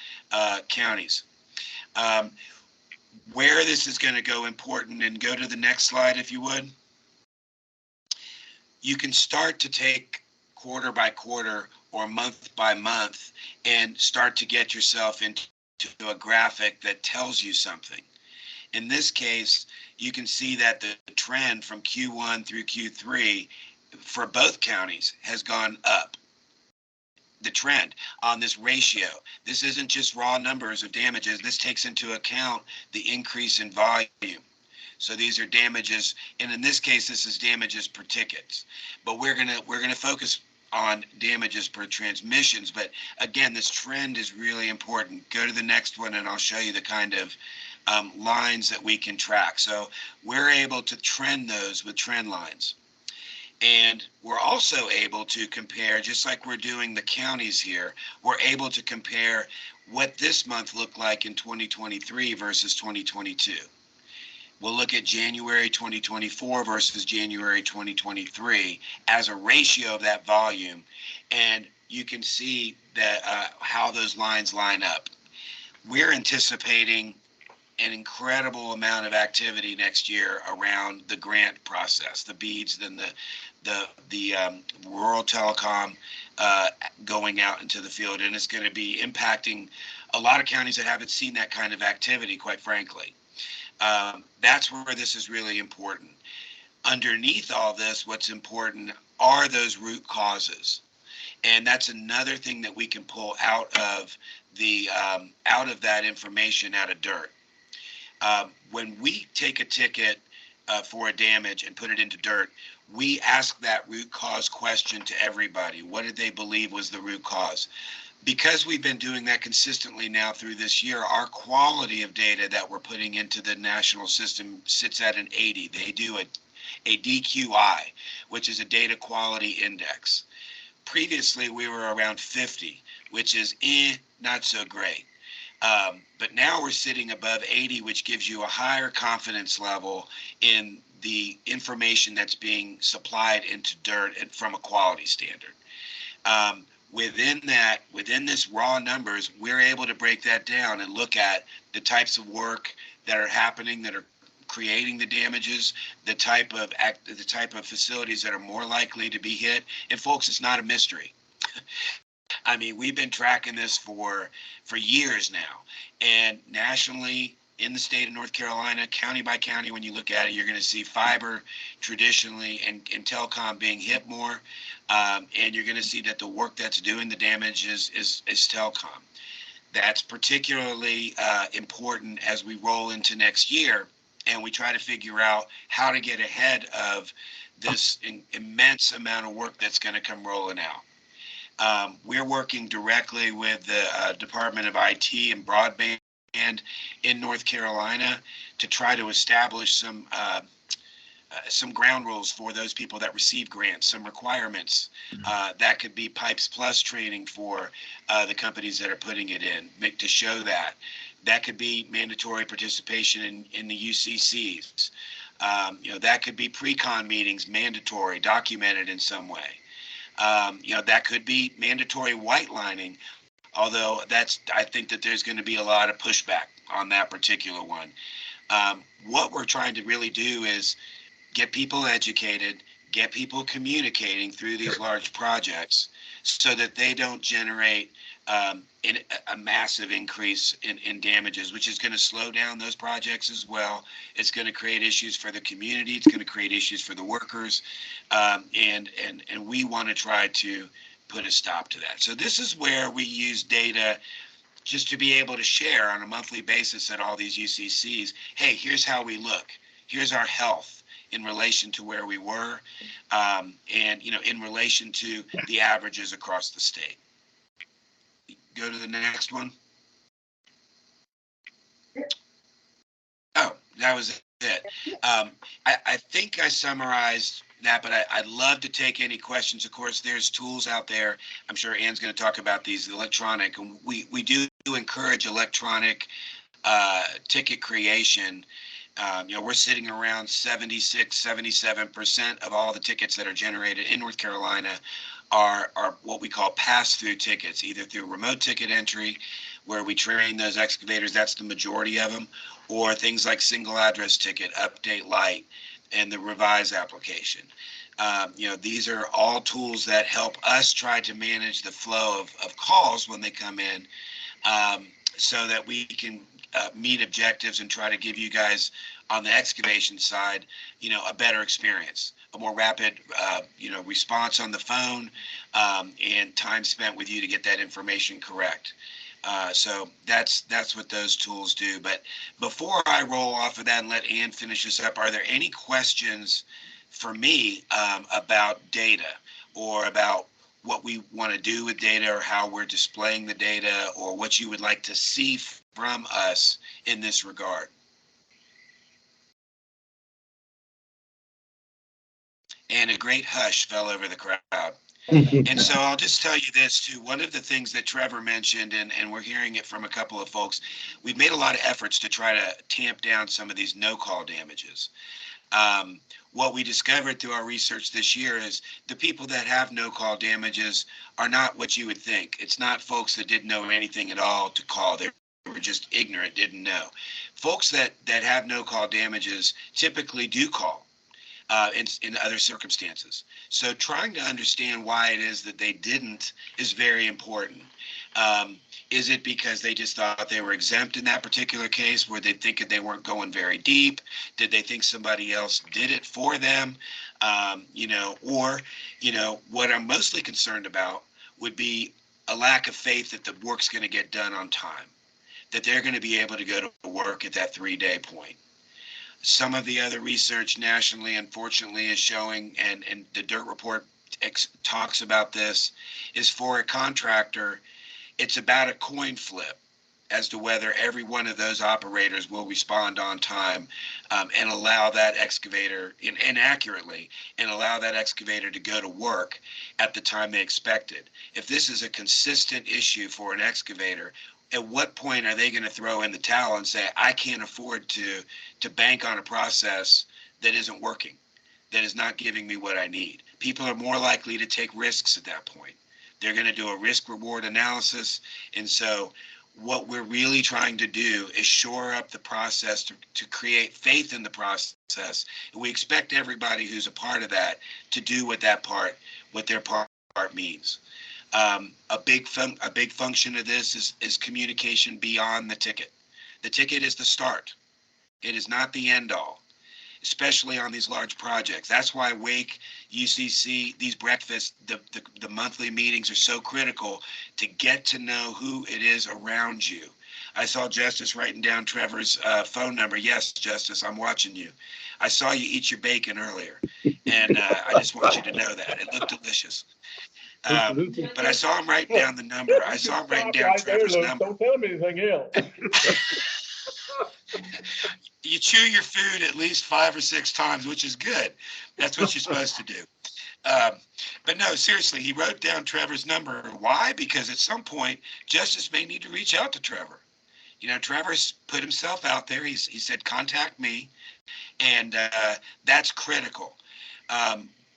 S11: counties. Where this is going to go important, and go to the next slide if you would. You can start to take quarter by quarter or month by month and start to get yourself into a graphic that tells you something. In this case, you can see that the trend from Q1 through Q3 for both counties has gone up. The trend on this ratio, this isn't just raw numbers of damages. This takes into account the increase in volume. So these are damages, and in this case, this is damages per tickets. But we're gonna focus on damages per transmissions. But again, this trend is really important. Go to the next one, and I'll show you the kind of lines that we can track. So we're able to trend those with trend lines. And we're also able to compare, just like we're doing the counties here, we're able to compare what this month looked like in 2023 versus 2022. We'll look at January 2024 versus January 2023 as a ratio of that volume. And you can see that how those lines line up. We're anticipating an incredible amount of activity next year around the grant process, the BEADs, then the rural telecom going out into the field, and it's going to be impacting a lot of counties that haven't seen that kind of activity, quite frankly. That's where this is really important. Underneath all this, what's important are those root causes. And that's another thing that we can pull out of that information out of DIRT. When we take a ticket for a damage and put it into DIRT, we ask that root cause question to everybody. What did they believe was the root cause? Because we've been doing that consistently now through this year, our quality of data that we're putting into the national system sits at an 80. They do a DQI, which is a data quality index. Previously, we were around 50, which is not so great. But now we're sitting above 80, which gives you a higher confidence level in the information that's being supplied into DIRT and from a quality standard. Within this raw numbers, we're able to break that down and look at the types of work that are happening that are creating the damages, the type of facilities that are more likely to be hit. And folks, it's not a mystery. I mean, we've been tracking this for years now, and nationally in the state of North Carolina, county by county, when you look at it, you're going to see fiber traditionally and telecom being hit more. And you're going to see that the work that's doing the damage is telecom. That's particularly important as we roll into next year and we try to figure out how to get ahead of this immense amount of work that's going to come rolling out. We're working directly with the Department of IT and Broadband in North Carolina to try to establish some ground rules for those people that receive grants, some requirements. That could be Pipes Plus training for the companies that are putting it in to show that. That could be mandatory participation in the UCCs. That could be pre-con meetings, mandatory, documented in some way. That could be mandatory white lining, although I think that there's going to be a lot of pushback on that particular one. What we're trying to really do is get people educated, get people communicating through these large projects so that they don't generate a massive increase in damages, which is going to slow down those projects as well. It's going to create issues for the community. It's going to create issues for the workers. And we want to try to put a stop to that. So this is where we use data just to be able to share on a monthly basis at all these UCCs. Hey, here's how we look. Here's our health in relation to where we were, and in relation to the averages across the state. Go to the next one. Oh, that was it. I think I summarized that, but I'd love to take any questions. Of course, there's tools out there. I'm sure Ann's going to talk about these electronic, and we do encourage electronic ticket creation. We're sitting around 76, 77% of all the tickets that are generated in North Carolina are what we call pass-through tickets, either through remote ticket entry, where we train those excavators, that's the majority of them, or things like single address ticket, update light, and the revise application. These are all tools that help us try to manage the flow of calls when they come in, so that we can meet objectives and try to give you guys on the excavation side, a better experience, a more rapid, response on the phone, and time spent with you to get that information correct. So that's what those tools do. But before I roll off of that and let Ann finish this up, are there any questions for me about data or about what we want to do with data or how we're displaying the data or what you would like to see from us in this regard? And a great hush fell over the crowd. And so I'll just tell you this too. One of the things that Trevor mentioned, and we're hearing it from a couple of folks, we've made a lot of efforts to try to tamp down some of these no-call damages. What we discovered through our research this year is the people that have no-call damages are not what you would think. It's not folks that didn't know anything at all to call. They were just ignorant, didn't know. Folks that have no-call damages typically do call. In other circumstances. So trying to understand why it is that they didn't is very important. Is it because they just thought they were exempt in that particular case? Were they thinking they weren't going very deep? Did they think somebody else did it for them? What I'm mostly concerned about would be a lack of faith that the work's going to get done on time, that they're going to be able to go to work at that 3-day point. Some of the other research nationally, unfortunately, is showing, and the DIRT report talks about this, is for a contractor, it's about a coin flip as to whether every one of those operators will respond on time and allow that excavator, and accurately, and allow that excavator to go to work at the time they expected. If this is a consistent issue for an excavator, at what point are they going to throw in the towel and say, I can't afford to bank on a process that isn't working, that is not giving me what I need? People are more likely to take risks at that point. They're going to do a risk-reward analysis. And so what we're really trying to do is shore up the process to create faith in the process. And we expect everybody who's a part of that to do what their part means. A big function of this is communication beyond the ticket. The ticket is the start. It is not the end all, especially on these large projects. That's why Wake, UCC, these breakfasts, the monthly meetings are so critical to get to know who it is around you. I saw Justice writing down Trevor's phone number. Yes, Justice, I'm watching you. I saw you eat your bacon earlier, and I just want you to know that. It looked delicious. But I saw him writing down the number. I saw him writing down Trevor's number.
S8: Don't tell him anything else.
S11: You chew your food at least 5 or 6 times, which is good. That's what you're supposed to do. But no, seriously, he wrote down Trevor's number. Why? Because at some point, Justice may need to reach out to Trevor. You know, Trevor's put himself out there. He said, contact me. And that's critical.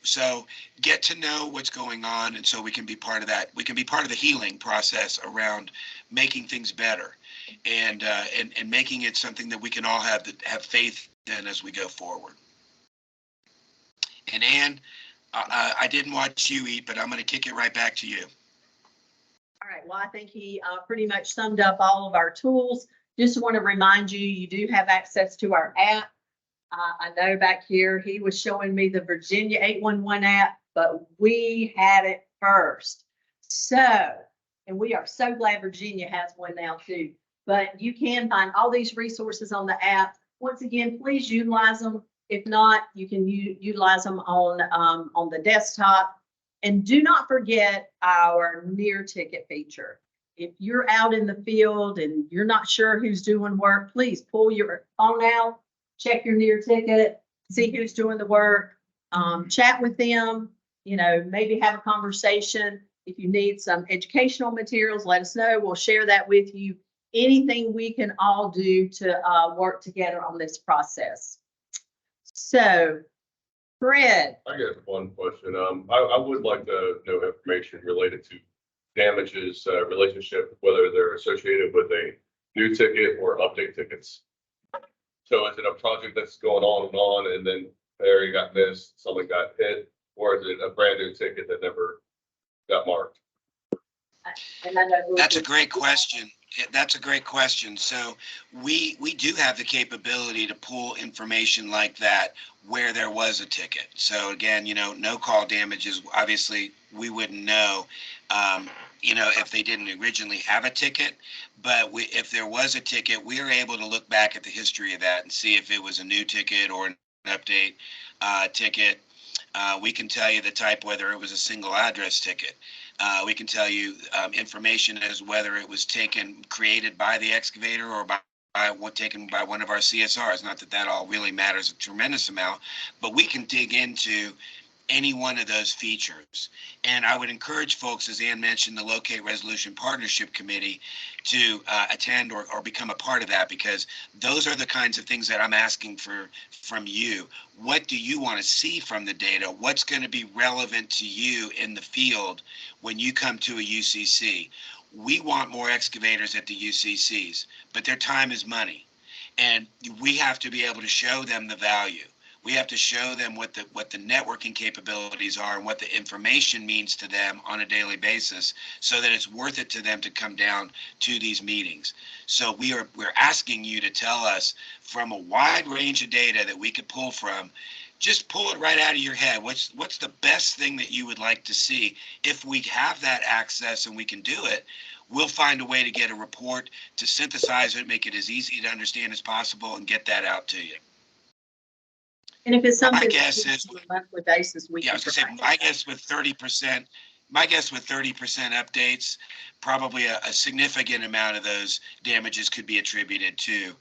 S11: So get to know what's going on. And so we can be part of that. We can be part of the healing process around making things better and making it something that we can all have faith in as we go forward. And Ann, I didn't watch you eat, but I'm going to kick it right back to you.
S9: All right, well, I think he pretty much summed up all of our tools. Just want to remind you, you do have access to our app. I know back here, he was showing me the Virginia 811 app, but we had it first. So, and we are so glad Virginia has one now too. But you can find all these resources on the app. Once again, please utilize them. If not, you can utilize them on the desktop. And do not forget our near ticket feature. If you're out in the field and you're not sure who's doing work, please pull your phone out, check your near ticket, see who's doing the work, chat with them, you know, maybe have a conversation. If you need some educational materials, let us know. We'll share that with you. Anything we can all do to work together on this process. So, Fred.
S2: I got one question. I would like to know information related to damages relationship, whether they're associated with a new ticket or update tickets. So is it a project that's going on and then area got missed, someone got hit, or is it a brand new ticket that never got marked?
S11: That's a great question. That's a great question. So we do have the capability to pull information like that where there was a ticket. So again, you know, no call damages, obviously we wouldn't know, you know, if they didn't originally have a ticket, but if there was a ticket, we are able to look back at the history of that and see if it was a new ticket or an update ticket. We can tell you the type, whether it was a single address ticket. We can tell you information as whether it was created by the excavator or taken by one of our CSRs. Not that that all really matters a tremendous amount, but we can dig into any one of those features. And I would encourage folks, as Ann mentioned, the Locate Resolution Partnership Committee to attend or become a part of that, because those are the kinds of things that I'm asking from you. What do you want to see from the data? What's going to be relevant to you in the field when you come to a UCC? We want more excavators at the UCCs, but their time is money. And we have to be able to show them the value. We have to show them what the networking capabilities are and what the information means to them on a daily basis, so that it's worth it to them to come down to these meetings. So we're asking you to tell us from a wide range of data that we could pull from. Just pull it right out of your head. What's the best thing that you would like to see? If we have that access and we can do it, we'll find a way to get a report, to synthesize it, make it as easy to understand as possible, and get that out to you.
S9: And if it's something
S11: My guess is,
S9: on a monthly basis, we
S11: yeah, I
S9: can
S11: was gonna say,
S9: provide
S11: my guess with 30%, updates, probably a significant amount of those damages could be attributed to,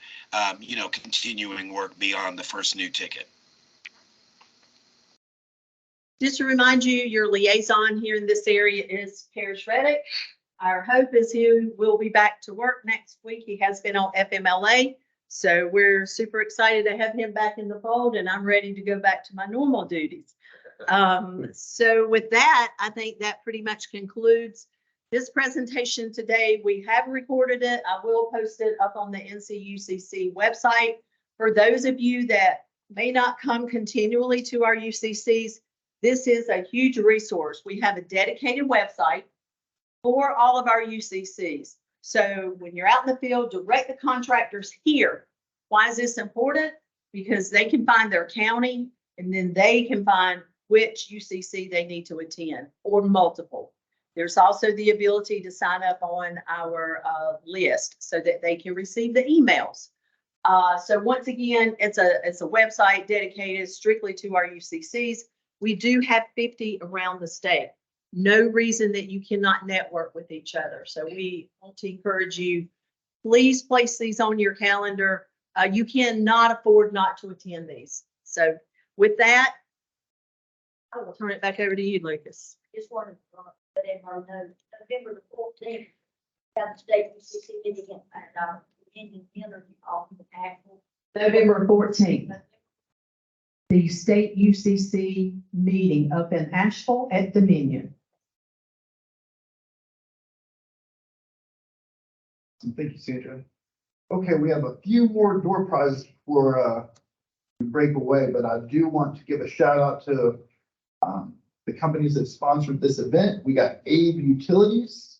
S11: you know, continuing work beyond the first new ticket.
S9: Just to remind you, your liaison here in this area is Parrish Reddick. Our hope is he will be back to work next week. He has been on FMLA. So we're super excited to have him back in the fold, and I'm ready to go back to my normal duties. So with that, I think that pretty much concludes this presentation today. We have recorded it. I will post it up on the NCUCC website. For those of you that may not come continually to our UCCs, this is a huge resource. We have a dedicated website for all of our UCCs. So when you're out in the field, direct the contractors here. Why is this important? Because they can find their county and then they can find which UCC they need to attend or multiple. There's also the ability to sign up on our list so that they can receive the emails. So once again, it's a website dedicated strictly to our UCCs. We do have 50 around the state. No reason that you cannot network with each other. So we want to encourage you, please place these on your calendar. You cannot afford not to attend these. So with that, I will turn it back over to you, Lucas.
S3: Just wanted to let everyone know, November the 14th, have the state UCC meeting at Indian Energy off the Apple.
S12: November 14th, the state UCC meeting up in Asheville at Dominion.
S1: Thank you, Sandra. Okay, we have a few more door prizes before we break away, but I do want to give a shout out to the companies that sponsored this event. We got Abe Utilities,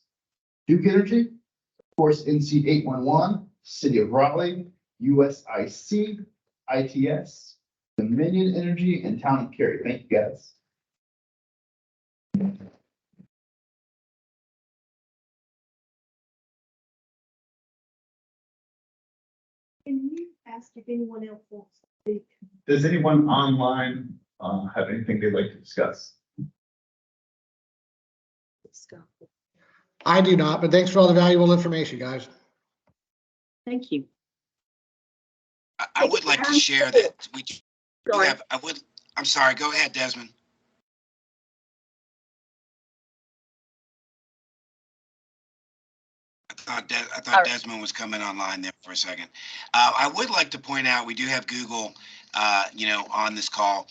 S1: Duke Energy, of course, NC 811, City of Raleigh, USIC, ITS, Dominion Energy, and Town of Cary. Thank you, guys.
S9: Can you ask if anyone else wants to speak?
S1: Does anyone online have anything they'd like to discuss?
S13: I do not, but thanks for all the valuable information, guys.
S9: Thank you.
S11: I would like to share that we do
S9: Sorry.
S11: have, I'm sorry, go ahead, Desmond. I thought Desmond was coming online there for a second. I would like to point out, we do have Google, on this call.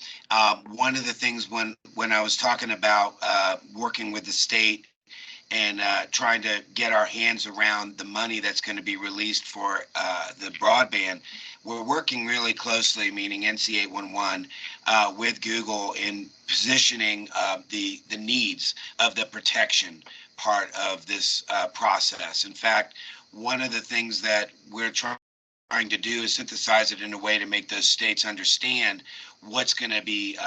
S11: One of the things when I was talking about working with the state and trying to get our hands around the money that's going to be released for the broadband, we're working really closely, meaning NC 811, with Google in positioning the needs of the protection part of this process. In fact, one of the things that we're trying to do is synthesize it in a way to make those states understand what's going to be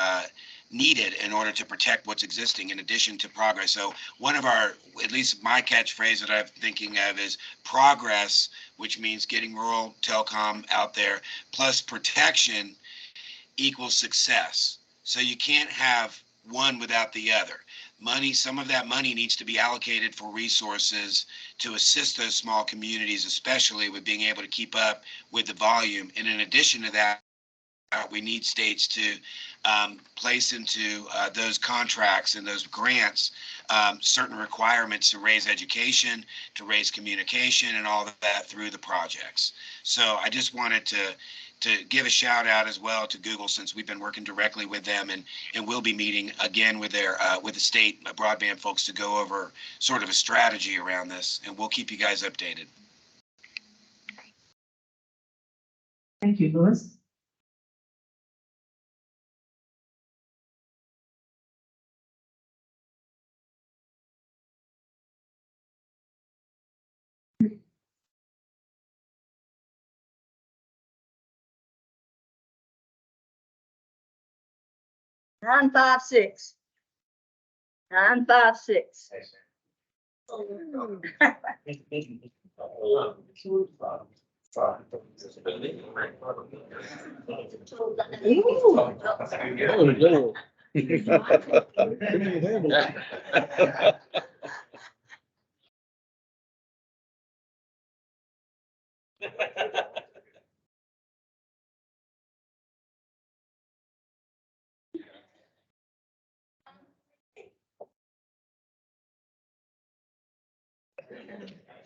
S11: needed in order to protect what's existing in addition to progress. So one of our, at least my catchphrase that I'm thinking of is progress, which means getting rural telecom out there, plus protection equals success. So you can't have one without the other. Some of that money needs to be allocated for resources to assist those small communities, especially with being able to keep up with the volume. And in addition to that, we need states to place into those contracts and those grants certain requirements to raise education, to raise communication, and all of that through the projects. So I just wanted to give a shout out as well to Google, since we've been working directly with them, and we'll be meeting again with their with the state broadband folks to go over sort of a strategy around this, and we'll keep you guys updated.
S12: Thank you, Louis.
S3: Nine, 5, 6. 9, 5, 6.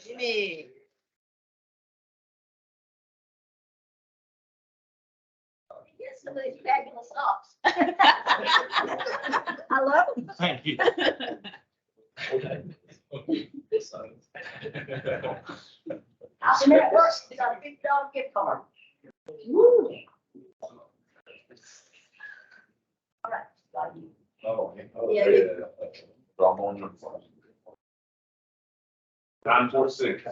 S9: Jimmy.
S3: Yes, some of these fabulous socks. I love them.
S6: Thank you.
S3: I've been at work, got a $50 gift card. Woo. All right, got you.
S5: Oh,
S3: Yeah,
S5: I'm on your phone.
S2: 946.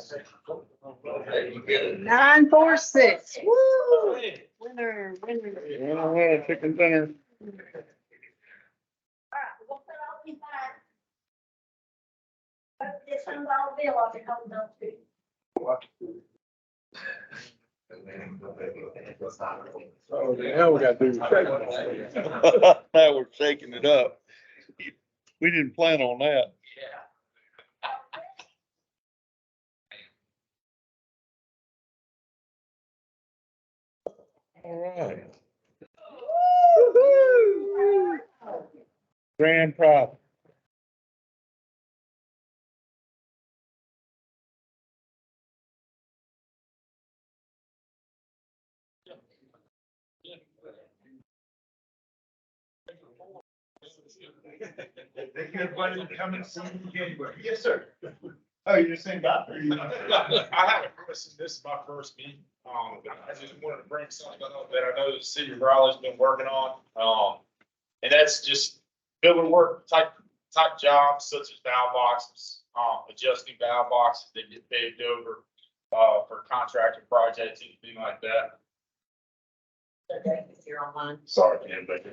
S9: 946. Woo! Winner, winner.
S7: Chicken dinner.
S3: All right, we'll put all these back. This $100 bill off your home bill too.
S8: Oh, the hell we gotta do.
S7: Now we're shaking it up. We didn't plan on that. All right. Grand prize.
S1: Thank you, everybody, for coming to see me in January. Yes, sir. Oh, you're the same guy?
S5: I have a question. This is my first meeting. I just wanted to bring something up that I know the city of Raleigh's been working on. And that's just filler work type jobs such as valve boxes, adjusting valve boxes that get paved over, for contractor projects, anything like that.
S4: Okay, if you're online.
S5: Sorry, Ken, but.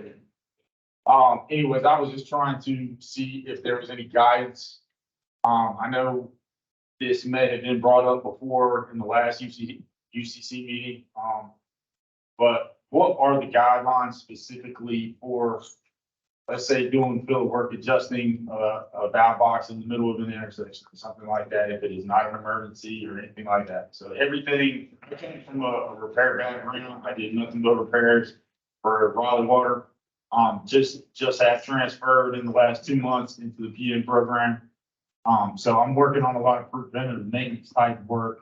S5: Anyways, I was just trying to see if there was any guidance. I know this may have been brought up before in the last UCC meeting. But what are the guidelines specifically for, let's say, doing field work, adjusting a valve box in the middle of an intersection, something like that, if it is not an emergency or anything like that. So everything, I came from a repair background. I did nothing but repairs for Raleigh Water. Just have transferred in the last 2 months into the PM program. So I'm working on a lot of preventative maintenance type work,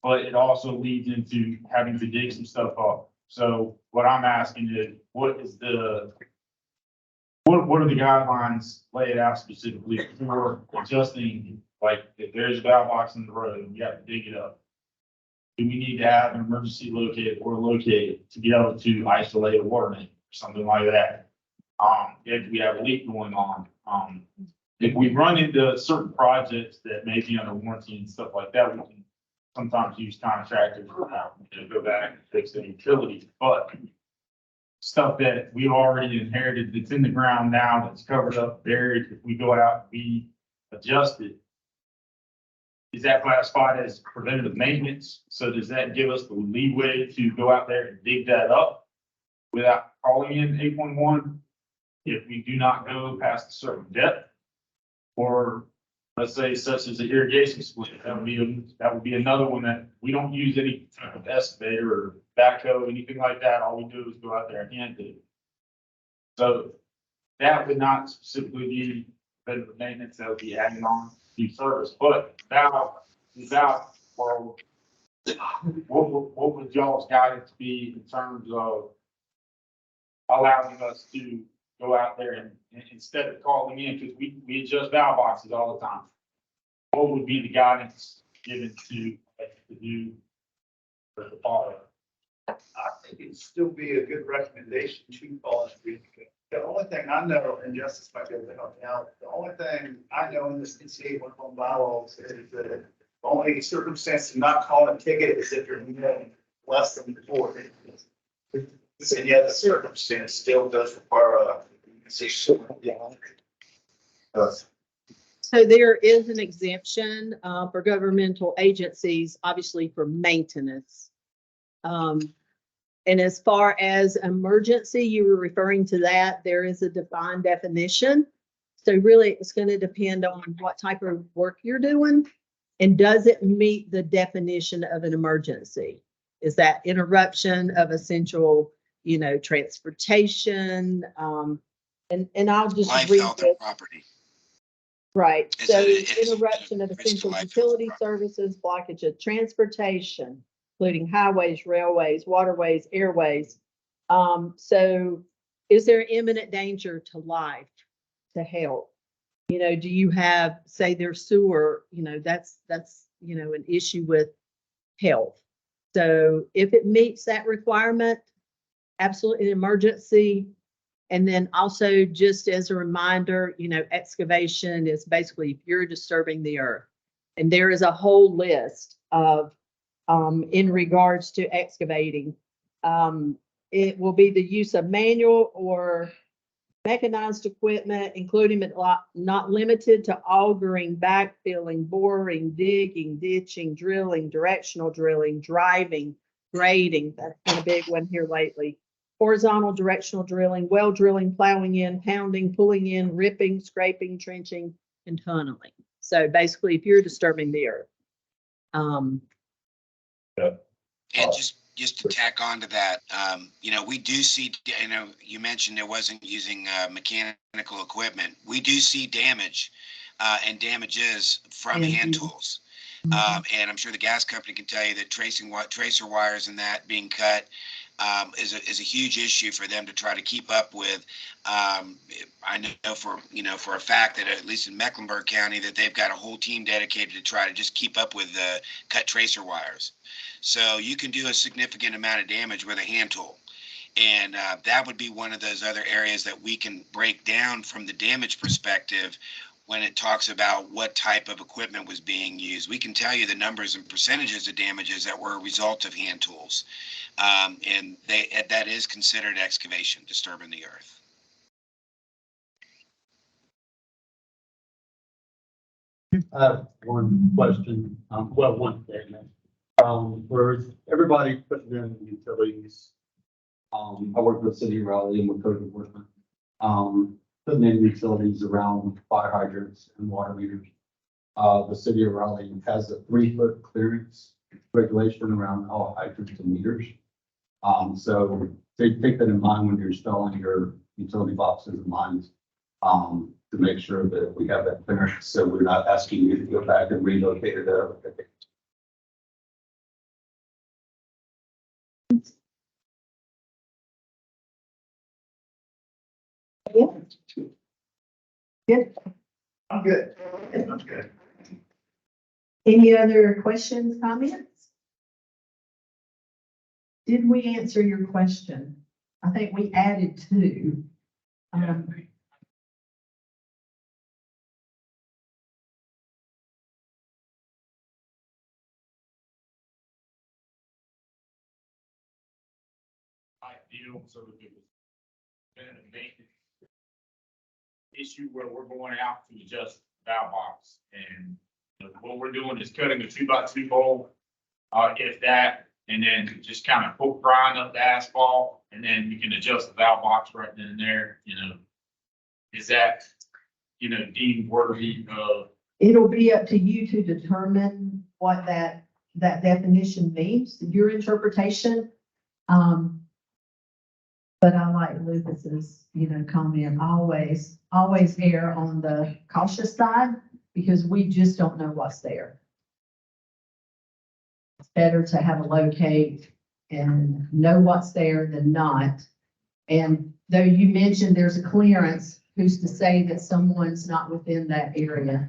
S5: but it also leads into having to dig some stuff up. So what I'm asking is, what are the guidelines laid out specifically for adjusting, like if there's a valve box in the road and you have to dig it up? Do we need to have an emergency located to be able to isolate a water main or something like that? If we have a leak going on, if we run into certain projects that may be under warranty and stuff like that, we can sometimes use contractors to go back and fix the utilities, but stuff that we already inherited that's in the ground now, that's covered up, buried, if we go out, we adjust it. Is that classified as preventative maintenance? So does that give us the leeway to go out there and dig that up without calling in 811? If we do not go past a certain depth, or let's say such as an irrigation split, that would be another one that we don't use any type of excavator or backhoe, anything like that. All we do is go out there and hand dig. So that would not specifically be preventative maintenance. That would be adding on to service, but without, well, what would y'all's guidance be in terms of allowing us to go out there and instead of calling in, because we adjust valve boxes all the time. What would be the guidance given to do for the follow?
S1: I think it'd still be a good recommendation to call it. The only thing I know, and Justice might be able to help me out, the only thing I know in this NCAA one home bylaws is that the only circumstance to not call a ticket is if you're less than 4. And yet the circumstance still does require a.
S9: So there is an exemption for governmental agencies, obviously for maintenance. And as far as emergency, you were referring to that, there is a defined definition. So really, it's going to depend on what type of work you're doing and does it meet the definition of an emergency? Is that interruption of essential, transportation? And I'll just
S11: Life,
S9: read
S11: health, and
S9: this.
S11: property.
S9: Right,
S11: It's
S9: so
S11: it's
S9: interruption of
S11: risk to
S9: essential
S11: life, health,
S9: utility
S11: and property.
S9: services, blockage of transportation, including highways, railways, waterways, airways. So is there imminent danger to life, to health? Do you have, say there's sewer, that's an issue with health. So if it meets that requirement, absolutely an emergency. And then also just as a reminder, excavation is basically if you're disturbing the earth And there is a whole list of, in regards to excavating. It will be the use of manual or mechanized equipment, including but not limited to augering, backfilling, boring, digging, ditching, drilling, directional drilling, driving, grading. That's been a big one here lately. Horizontal directional drilling, well drilling, plowing in, pounding, pulling in, ripping, scraping, trenching, and tunneling. So basically, if you're disturbing the earth.
S11: And just to tack on to that, you know, we do see, you know, you mentioned it wasn't using mechanical equipment. We do see damage and damages from hand tools. And I'm sure the gas company can tell you that tracer wires and that being cut is a huge issue for them to try to keep up with. I know for a fact that at least in Mecklenburg County that they've got a whole team dedicated to try to just keep up with the cut tracer wires. So you can do a significant amount of damage with a hand tool. And that would be one of those other areas that we can break down from the damage perspective when it talks about what type of equipment was being used. We can tell you the numbers and percentages of damages that were a result of hand tools. And that is considered excavation, disturbing the earth.
S14: I have one question, one statement. For everybody putting in utilities, I work with the city of Raleigh and with code enforcement, putting in utilities around fire hydrants and water meters. The city of Raleigh has a 3-foot clearance regulation around all hydrants and meters. So take that in mind when you're installing your utility boxes and lines, to make sure that we have that clearance, so we're not asking you to go back and relocate it.
S12: Good.
S1: I'm good. I'm good.
S12: Any other questions, comments? Did we answer your question? I think we added 2.
S6: Ideal, so if it was been a maintenance issue where we're going out to adjust valve box, and what we're doing is cutting a 2x2 hole, if that, and then just kind of poke grind up the asphalt, and then you can adjust the valve box right then and there. Is that deemed worthy of?
S12: It'll be up to you to determine what that definition means, your interpretation. But I like Lucas's, comment, always err on the cautious side, because we just don't know what's there. It's better to have a locate and know what's there than not. And though you mentioned there's a clearance, who's to say that someone's not within that area?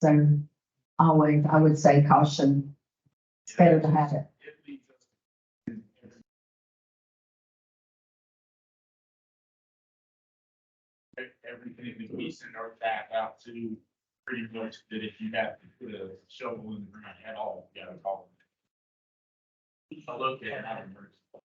S12: So always, I would say caution. It's better to have it.
S6: Everything that we send our back out to, pretty much that if you have to put a shovel in the ground at all, you gotta call them. I look at it.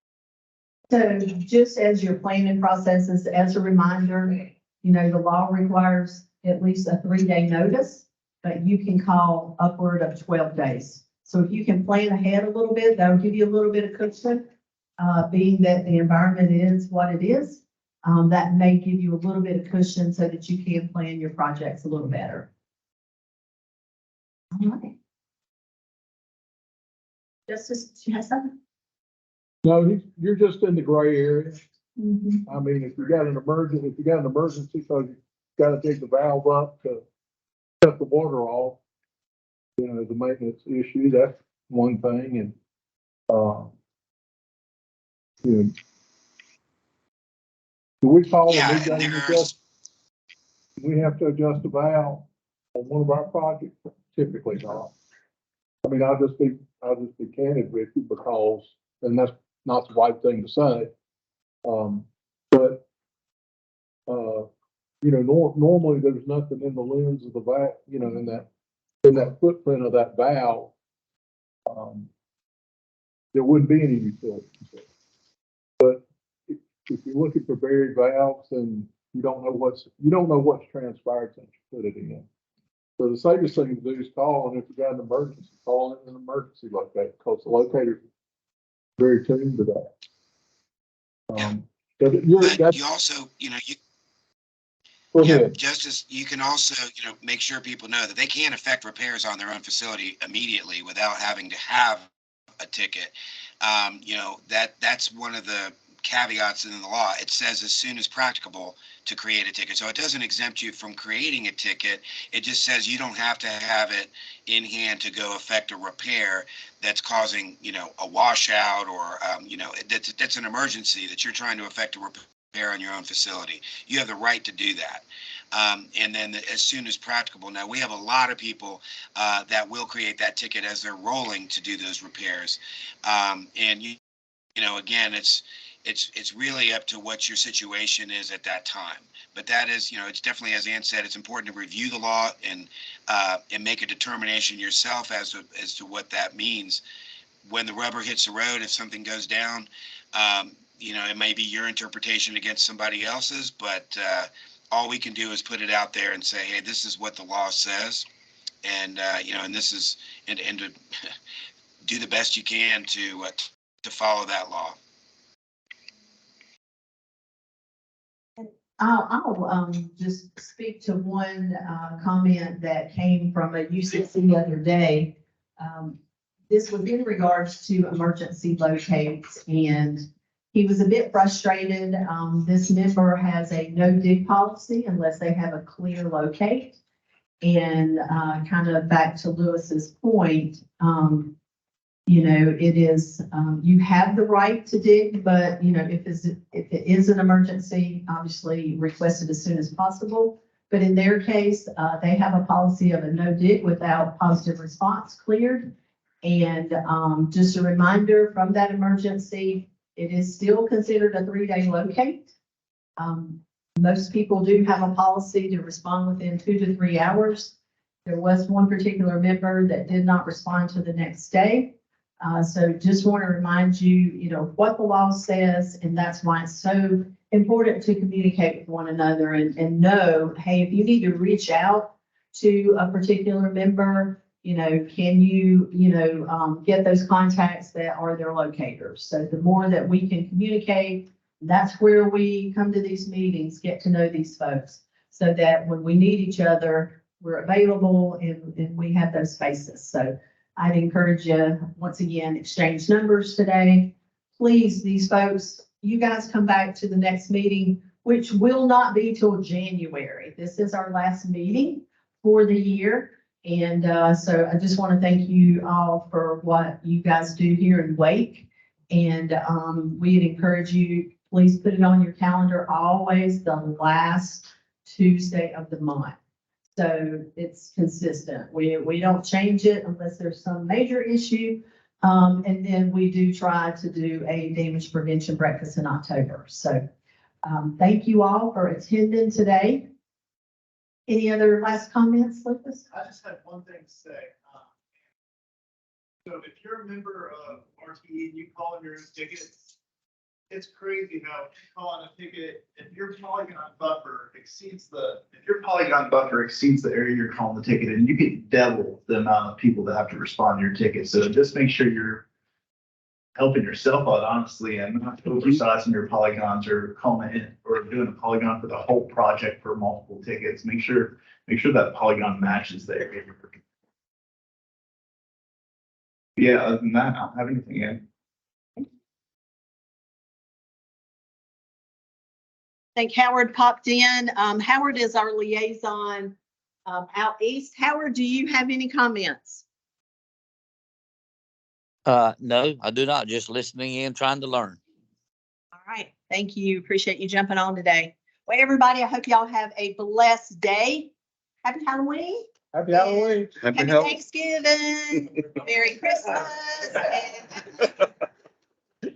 S12: So just as your planning processes, as a reminder, the law requires at least a 3-day notice, but you can call upward of 12 days. So if you can plan ahead a little bit, that'll give you a little bit of cushion, being that the environment is what it is. That may give you a little bit of cushion so that you can plan your projects a little better. All right. Justice, you have something?
S8: No, you're just in the gray area.
S12: Mhm.
S8: I mean, if you got an emergency, so you gotta take the valve up to cut the water off. The maintenance issue, that's one thing, and, do we call
S11: Yeah,
S8: and
S11: and there's,
S8: we have to adjust the valve on one of our projects? Typically not. I mean, I'll just be candid with you, because, and that's not the right thing to say. But normally there's nothing in the lens of the valve, in that in that footprint of that valve, there wouldn't be any utilities there. But if you're looking for buried valves, then you don't know what's transpired since you put it in. So the safest thing to do is call, and if you got an emergency, call it an emergency locator, because the locator's very tuned to that. But
S11: You also, you know,
S8: go ahead.
S11: Justice, you can also, you know, make sure people know that they can't effect repairs on their own facility immediately without having to have a ticket. You know, that's one of the caveats in the law. It says as soon as practicable to create a ticket. So it doesn't exempt you from creating a ticket. It just says you don't have to have it in hand to go effect a repair that's causing, you know, a washout or, you know, that's an emergency that you're trying to effect a repair on your own facility. You have the right to do that. And then as soon as practicable. Now, we have a lot of people that will create that ticket as they're rolling to do those repairs. And you know, again, it's really up to what your situation is at that time. But that is, you know, it's definitely, as Ann said, it's important to review the law and make a determination yourself as to what that means. When the rubber hits the road, if something goes down, you know, it may be your interpretation against somebody else's, but all we can do is put it out there and say, hey, this is what the law says. And, you know, and this is, and to do the best you can to follow that law.
S12: I'll just speak to one comment that came from a UCC the other day. This was in regards to emergency locates, and he was a bit frustrated. This member has a no dig policy unless they have a clear locate. And kind of back to Lewis's point, you know, it is, you have the right to dig, but, you know, if it is an emergency, obviously request it as soon as possible. But in their case, they have a policy of a no dig without positive response cleared. And just a reminder from that emergency, it is still considered a 3-day locate. Most people do have a policy to respond within 2 to 3 hours. There was one particular member that did not respond to the next day. So just want to remind you, you know, what the law says, and that's why it's so important to communicate with one another and know, hey, if you need to reach out to a particular member, you know, can you, get those contacts that are their locators. So the more that we can communicate, that's where we come to these meetings, get to know these folks, so that when we need each other, we're available and we have those spaces. So I'd encourage you, once again, exchange numbers today. Please, these folks, you guys come back to the next meeting, which will not be till January. This is our last meeting for the year. And so I just want to thank you all for what you guys do here in Wake. And we'd encourage you, please put it on your calendar, always the last Tuesday of the month. So it's consistent. We don't change it unless there's some major issue. And then we do try to do a damage prevention breakfast in October. So thank you all for attending today. Any other last comments, Lucas?
S1: I just had one thing to say. So if you're a member of RTE and you call in your own tickets, it's crazy how you call on a ticket, if your polygon buffer exceeds the area you're calling the ticket, and you get double the amount of people that have to respond to your ticket. So just make sure you're helping yourself out, honestly, and not oversizing your polygons or calling in or doing a polygon for the whole project for multiple tickets. Make sure that polygon matches the area. Yeah, other than that, I don't have anything in.
S9: I think Howard popped in. Howard is our liaison out east. Howard, do you have any comments?
S15: No, I do not. Just listening in, trying to learn.
S9: All right. Thank you. Appreciate you jumping on today. Well, everybody, I hope y'all have a blessed day. Happy Halloween.
S8: Happy Halloween.
S9: Happy Thanksgiving. Merry Christmas. And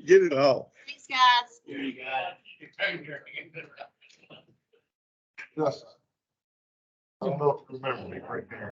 S7: Get it all.
S9: thanks, guys.
S6: There you go.
S8: Yes. I don't know if you remember me right there.